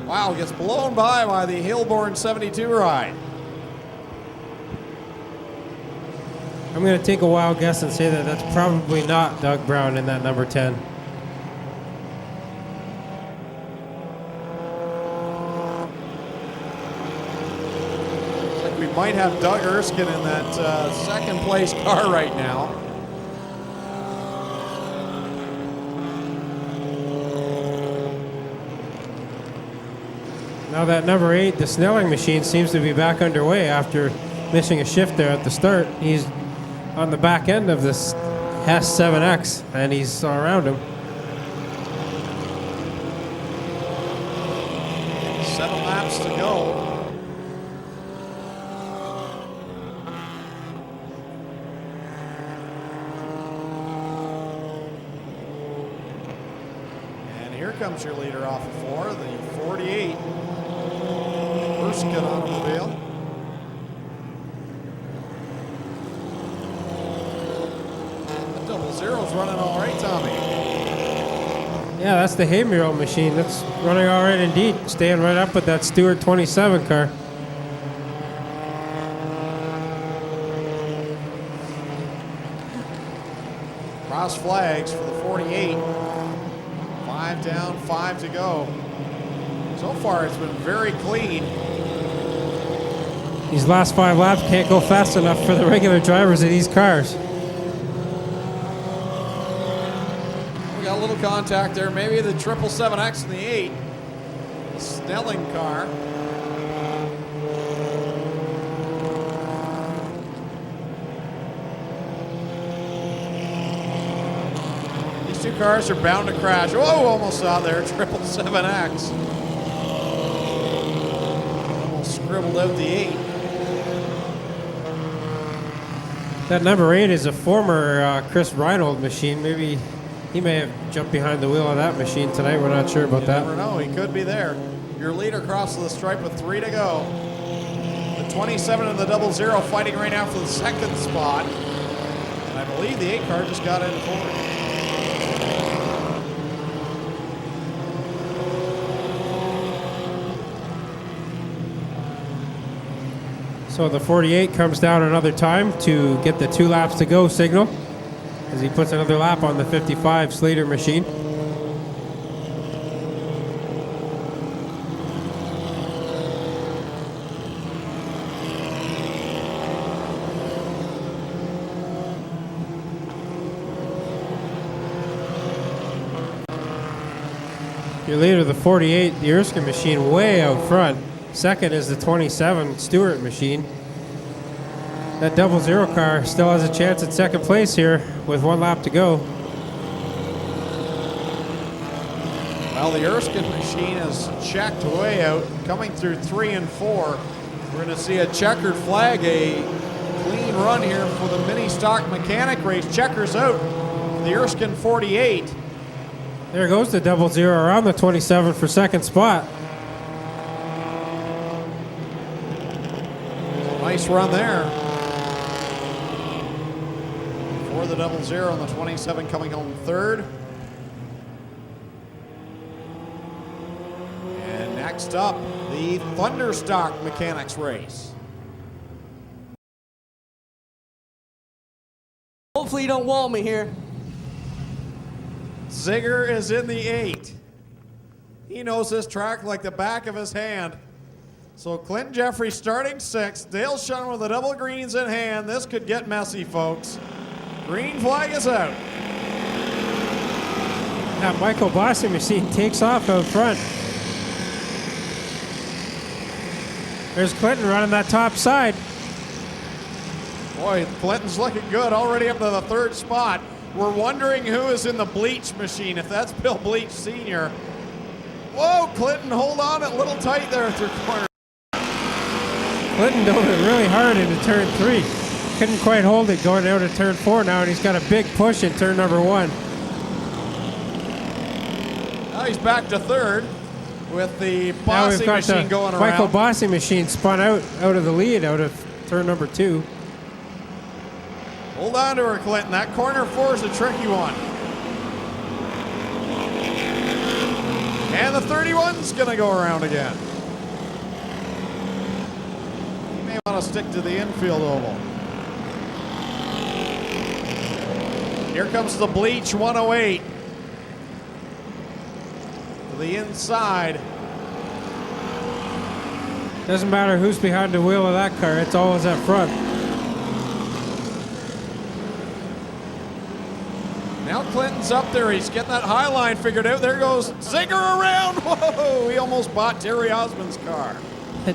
Speaker 3: wow, gets blown by the Hilborn 72 ride.
Speaker 2: I'm going to take a wild guess and say that that's probably not Doug Brown in that number 10.
Speaker 3: Looks like we might have Doug Erskine in that second place car right now.
Speaker 2: Now that number 8, the Snelling machine, seems to be back underway after missing a shift there at the start. He's on the back end of this Hess 7X, and he's around him.
Speaker 3: 7 laps to go. And here comes your leader off of 4, the 48. Erskine automobile. The 00's running all right, Tommy.
Speaker 2: Yeah, that's the Haymural machine. That's running all right indeed. Staying right up with that Stewart 27 car.
Speaker 3: Cross flags for the 48. 5 down, 5 to go. So far, it's been very clean.
Speaker 2: These last 5 laps can't go fast enough for the regular drivers of these cars.
Speaker 3: We got a little contact there. Maybe the 777X and the 8. The Snelling car. These two cars are bound to crash. Whoa, almost out there. 777X. Almost scribbled out the 8.
Speaker 2: That number 8 is a former Chris Reinhold machine. Maybe he may have jumped behind the wheel of that machine tonight. We're not sure about that.
Speaker 3: You never know. He could be there. Your leader crosses the stripe with 3 to go. The 27 and the 00 fighting right now for the second spot. And I believe the 8 car just got in forward.
Speaker 2: So the 48 comes down another time to get the 2 laps to go signal as he puts another lap on the 55 Slater machine. Your leader, the 48, the Erskine machine, way out front. Second is the 27 Stewart machine. That 00 car still has a chance at second place here with 1 lap to go.
Speaker 3: Well, the Erskine machine is checked way out, coming through 3 and 4. We're going to see a checkered flag, a clean run here for the mini stock mechanic race. Checkers out. the Erskine 48.
Speaker 2: There goes the 00 around the 27 for second spot.
Speaker 3: Nice run there. For the 00 and the 27 coming home third. And next up, the Thunderstock Mechanics race.
Speaker 1: Hopefully you don't wall me here.
Speaker 3: Ziegler is in the 8. He knows this track like the back of his hand. So Clinton Jeffrey starting 6th. Dale Shun with the double greens in hand. This could get messy, folks. Green flag is out.
Speaker 2: That Michael Bossy machine takes off out front. There's Clinton running that top side.
Speaker 3: Boy, Clinton's looking good, already up to the 3rd spot. We're wondering who is in the bleach machine, if that's Bill Bleach Sr. Whoa, Clinton, hold on, a little tight there through corner.
Speaker 2: Clinton doing it really hard into turn 3. Couldn't quite hold it going out of turn 4 now, and he's got a big push in turn number 1.
Speaker 3: Now he's back to 3rd with the
Speaker 2: Now we've
Speaker 3: Bossy
Speaker 2: got
Speaker 3: machine
Speaker 2: the
Speaker 3: going
Speaker 2: Michael
Speaker 3: around.
Speaker 2: Bossy machine spun out of the lead out of turn number 2.
Speaker 3: Hold on to her, Clinton. That corner 4 is a tricky one. And the 31's going to go around again. You may want to stick to the infield oval. Here comes the Bleach 108. To the inside.
Speaker 2: Doesn't matter who's behind the wheel of that car, it's always up front.
Speaker 3: Now Clinton's up there. He's getting that high line figured out. There goes Ziegler around. Whoa, he almost bought Terry Osmond's car.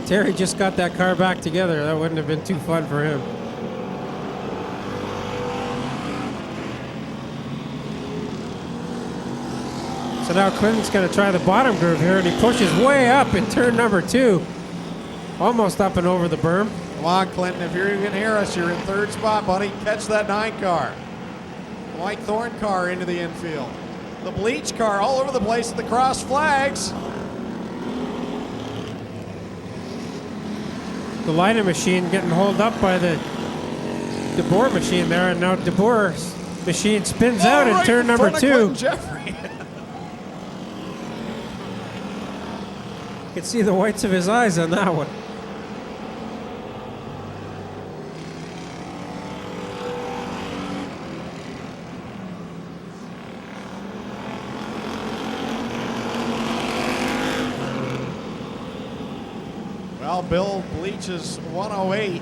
Speaker 2: Terry just got that car back together. That wouldn't have been too fun for him. So now Clinton's going to try the bottom groove here, and he pushes way up in turn number 2. Almost up and over the berm.
Speaker 3: Come on, Clinton. If you can hear us, you're in 3rd spot, buddy. Catch that 9 car. Mike Thorne car into the infield. The Bleach car all over the place at the cross flags.
Speaker 2: The Lina machine getting hauled up by the DeBoer machine there, and now DeBoer's machine spins out in
Speaker 3: right
Speaker 2: turn number
Speaker 3: front of
Speaker 2: 2.
Speaker 3: Clinton Jeffrey.
Speaker 2: You can see the whites of his eyes on that one.
Speaker 3: Well, Bill Bleach's 108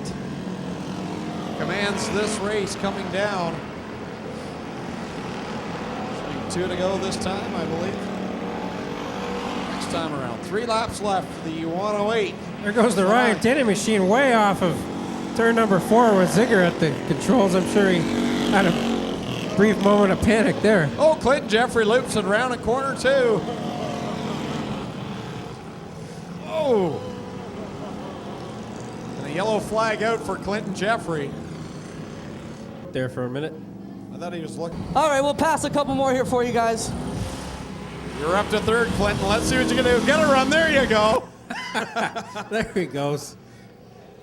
Speaker 3: commands this race coming down. Should be 2 to go this time, I believe. Next time around. 3 laps left for the 108.
Speaker 2: There goes the Ryan Denny machine way off of turn number 4 with Ziegler at the controls. I'm sure he had a brief moment of panic there.
Speaker 3: Oh, Clinton Jeffrey loops it around in corner 2. Oh. And a yellow flag out for Clinton Jeffrey.
Speaker 2: There for a minute.
Speaker 3: I thought he was looking.
Speaker 1: All right, we'll pass a couple more here for you guys.
Speaker 3: You're up to 3rd, Clinton. Let's see what you're going to do. Get a run. There you go.
Speaker 2: There he goes.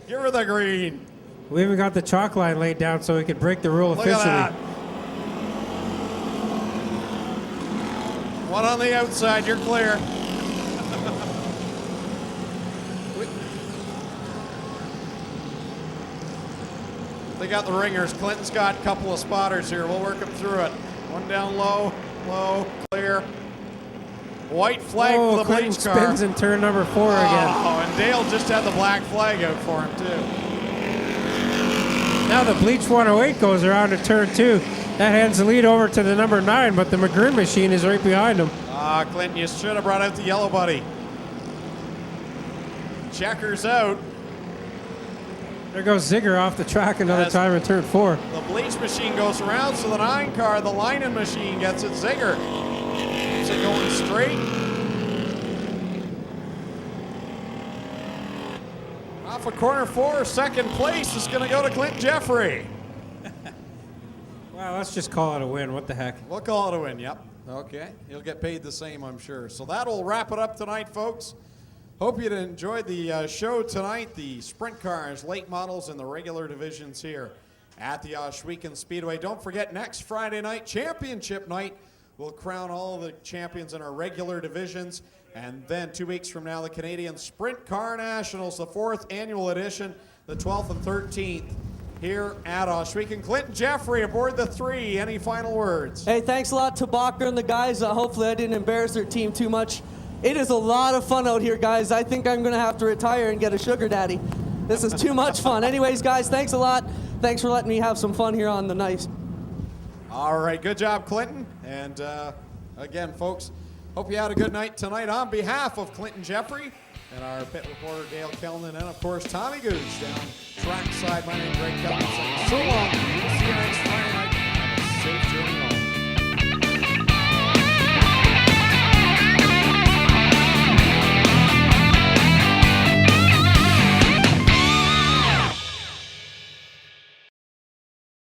Speaker 3: Give her the green.
Speaker 2: We even got the chalk line laid down so we could break the rule
Speaker 3: Look
Speaker 2: officially.
Speaker 3: at that. One on the outside. You're clear. They got the ringers. Clinton's got a couple of spotters here. We'll work them through it. One down low, clear. White flag for the
Speaker 2: Clinton
Speaker 3: Bleach car.
Speaker 2: spins in turn number 4 again.
Speaker 3: Oh, and Dale just had the black flag out for him, too.
Speaker 2: Now the Bleach 108 goes around to turn 2. That hands the lead over to the number 9, but the McGrin machine is right behind him.
Speaker 3: Clinton, you should have brought out the yellow buddy. Checkers out.
Speaker 2: There goes Ziegler off the track another
Speaker 3: As
Speaker 2: time in turn 4.
Speaker 3: The Bleach machine goes around, so the 9 car, the Linen machine gets it. Ziegler keeps it going straight. Off of corner 4, 2nd place is going to go to Clinton Jeffrey.
Speaker 2: Well, let's just call it a win. What the heck?
Speaker 3: We'll call it a win, yep. Okay, he'll get paid the same, I'm sure. So that'll wrap it up tonight, folks. Hope you enjoyed the show tonight. The sprint cars, late models, and the regular divisions here at the Ohsweken Speedway. Don't forget, next Friday night, championship night, we'll crown all the champions in our regular divisions. And then 2 weeks from now, the Canadian Sprint Car Nationals, the 4th annual edition, the 12th and 13th here at Ohsweken. Clinton Jeffrey aboard the 3. Any final words?
Speaker 1: Hey, thanks a lot to Bacher and the guys. Hopefully I didn't embarrass their team too much. It is a lot of fun out here, guys. I think I'm going to have to retire and get a sugar daddy. This is too much fun. Anyways, guys, thanks a lot. Thanks for letting me have some fun here on the night.
Speaker 3: All right, good job, Clinton. And again, folks, hope you had a good night tonight. On behalf of Clinton Jeffrey and our pit reporter, Dale Kellnan, and of course, Tommy Gooch down trackside, my name is Greg Kellnan saying so long. We'll see you next Friday night. Have a safe journey home.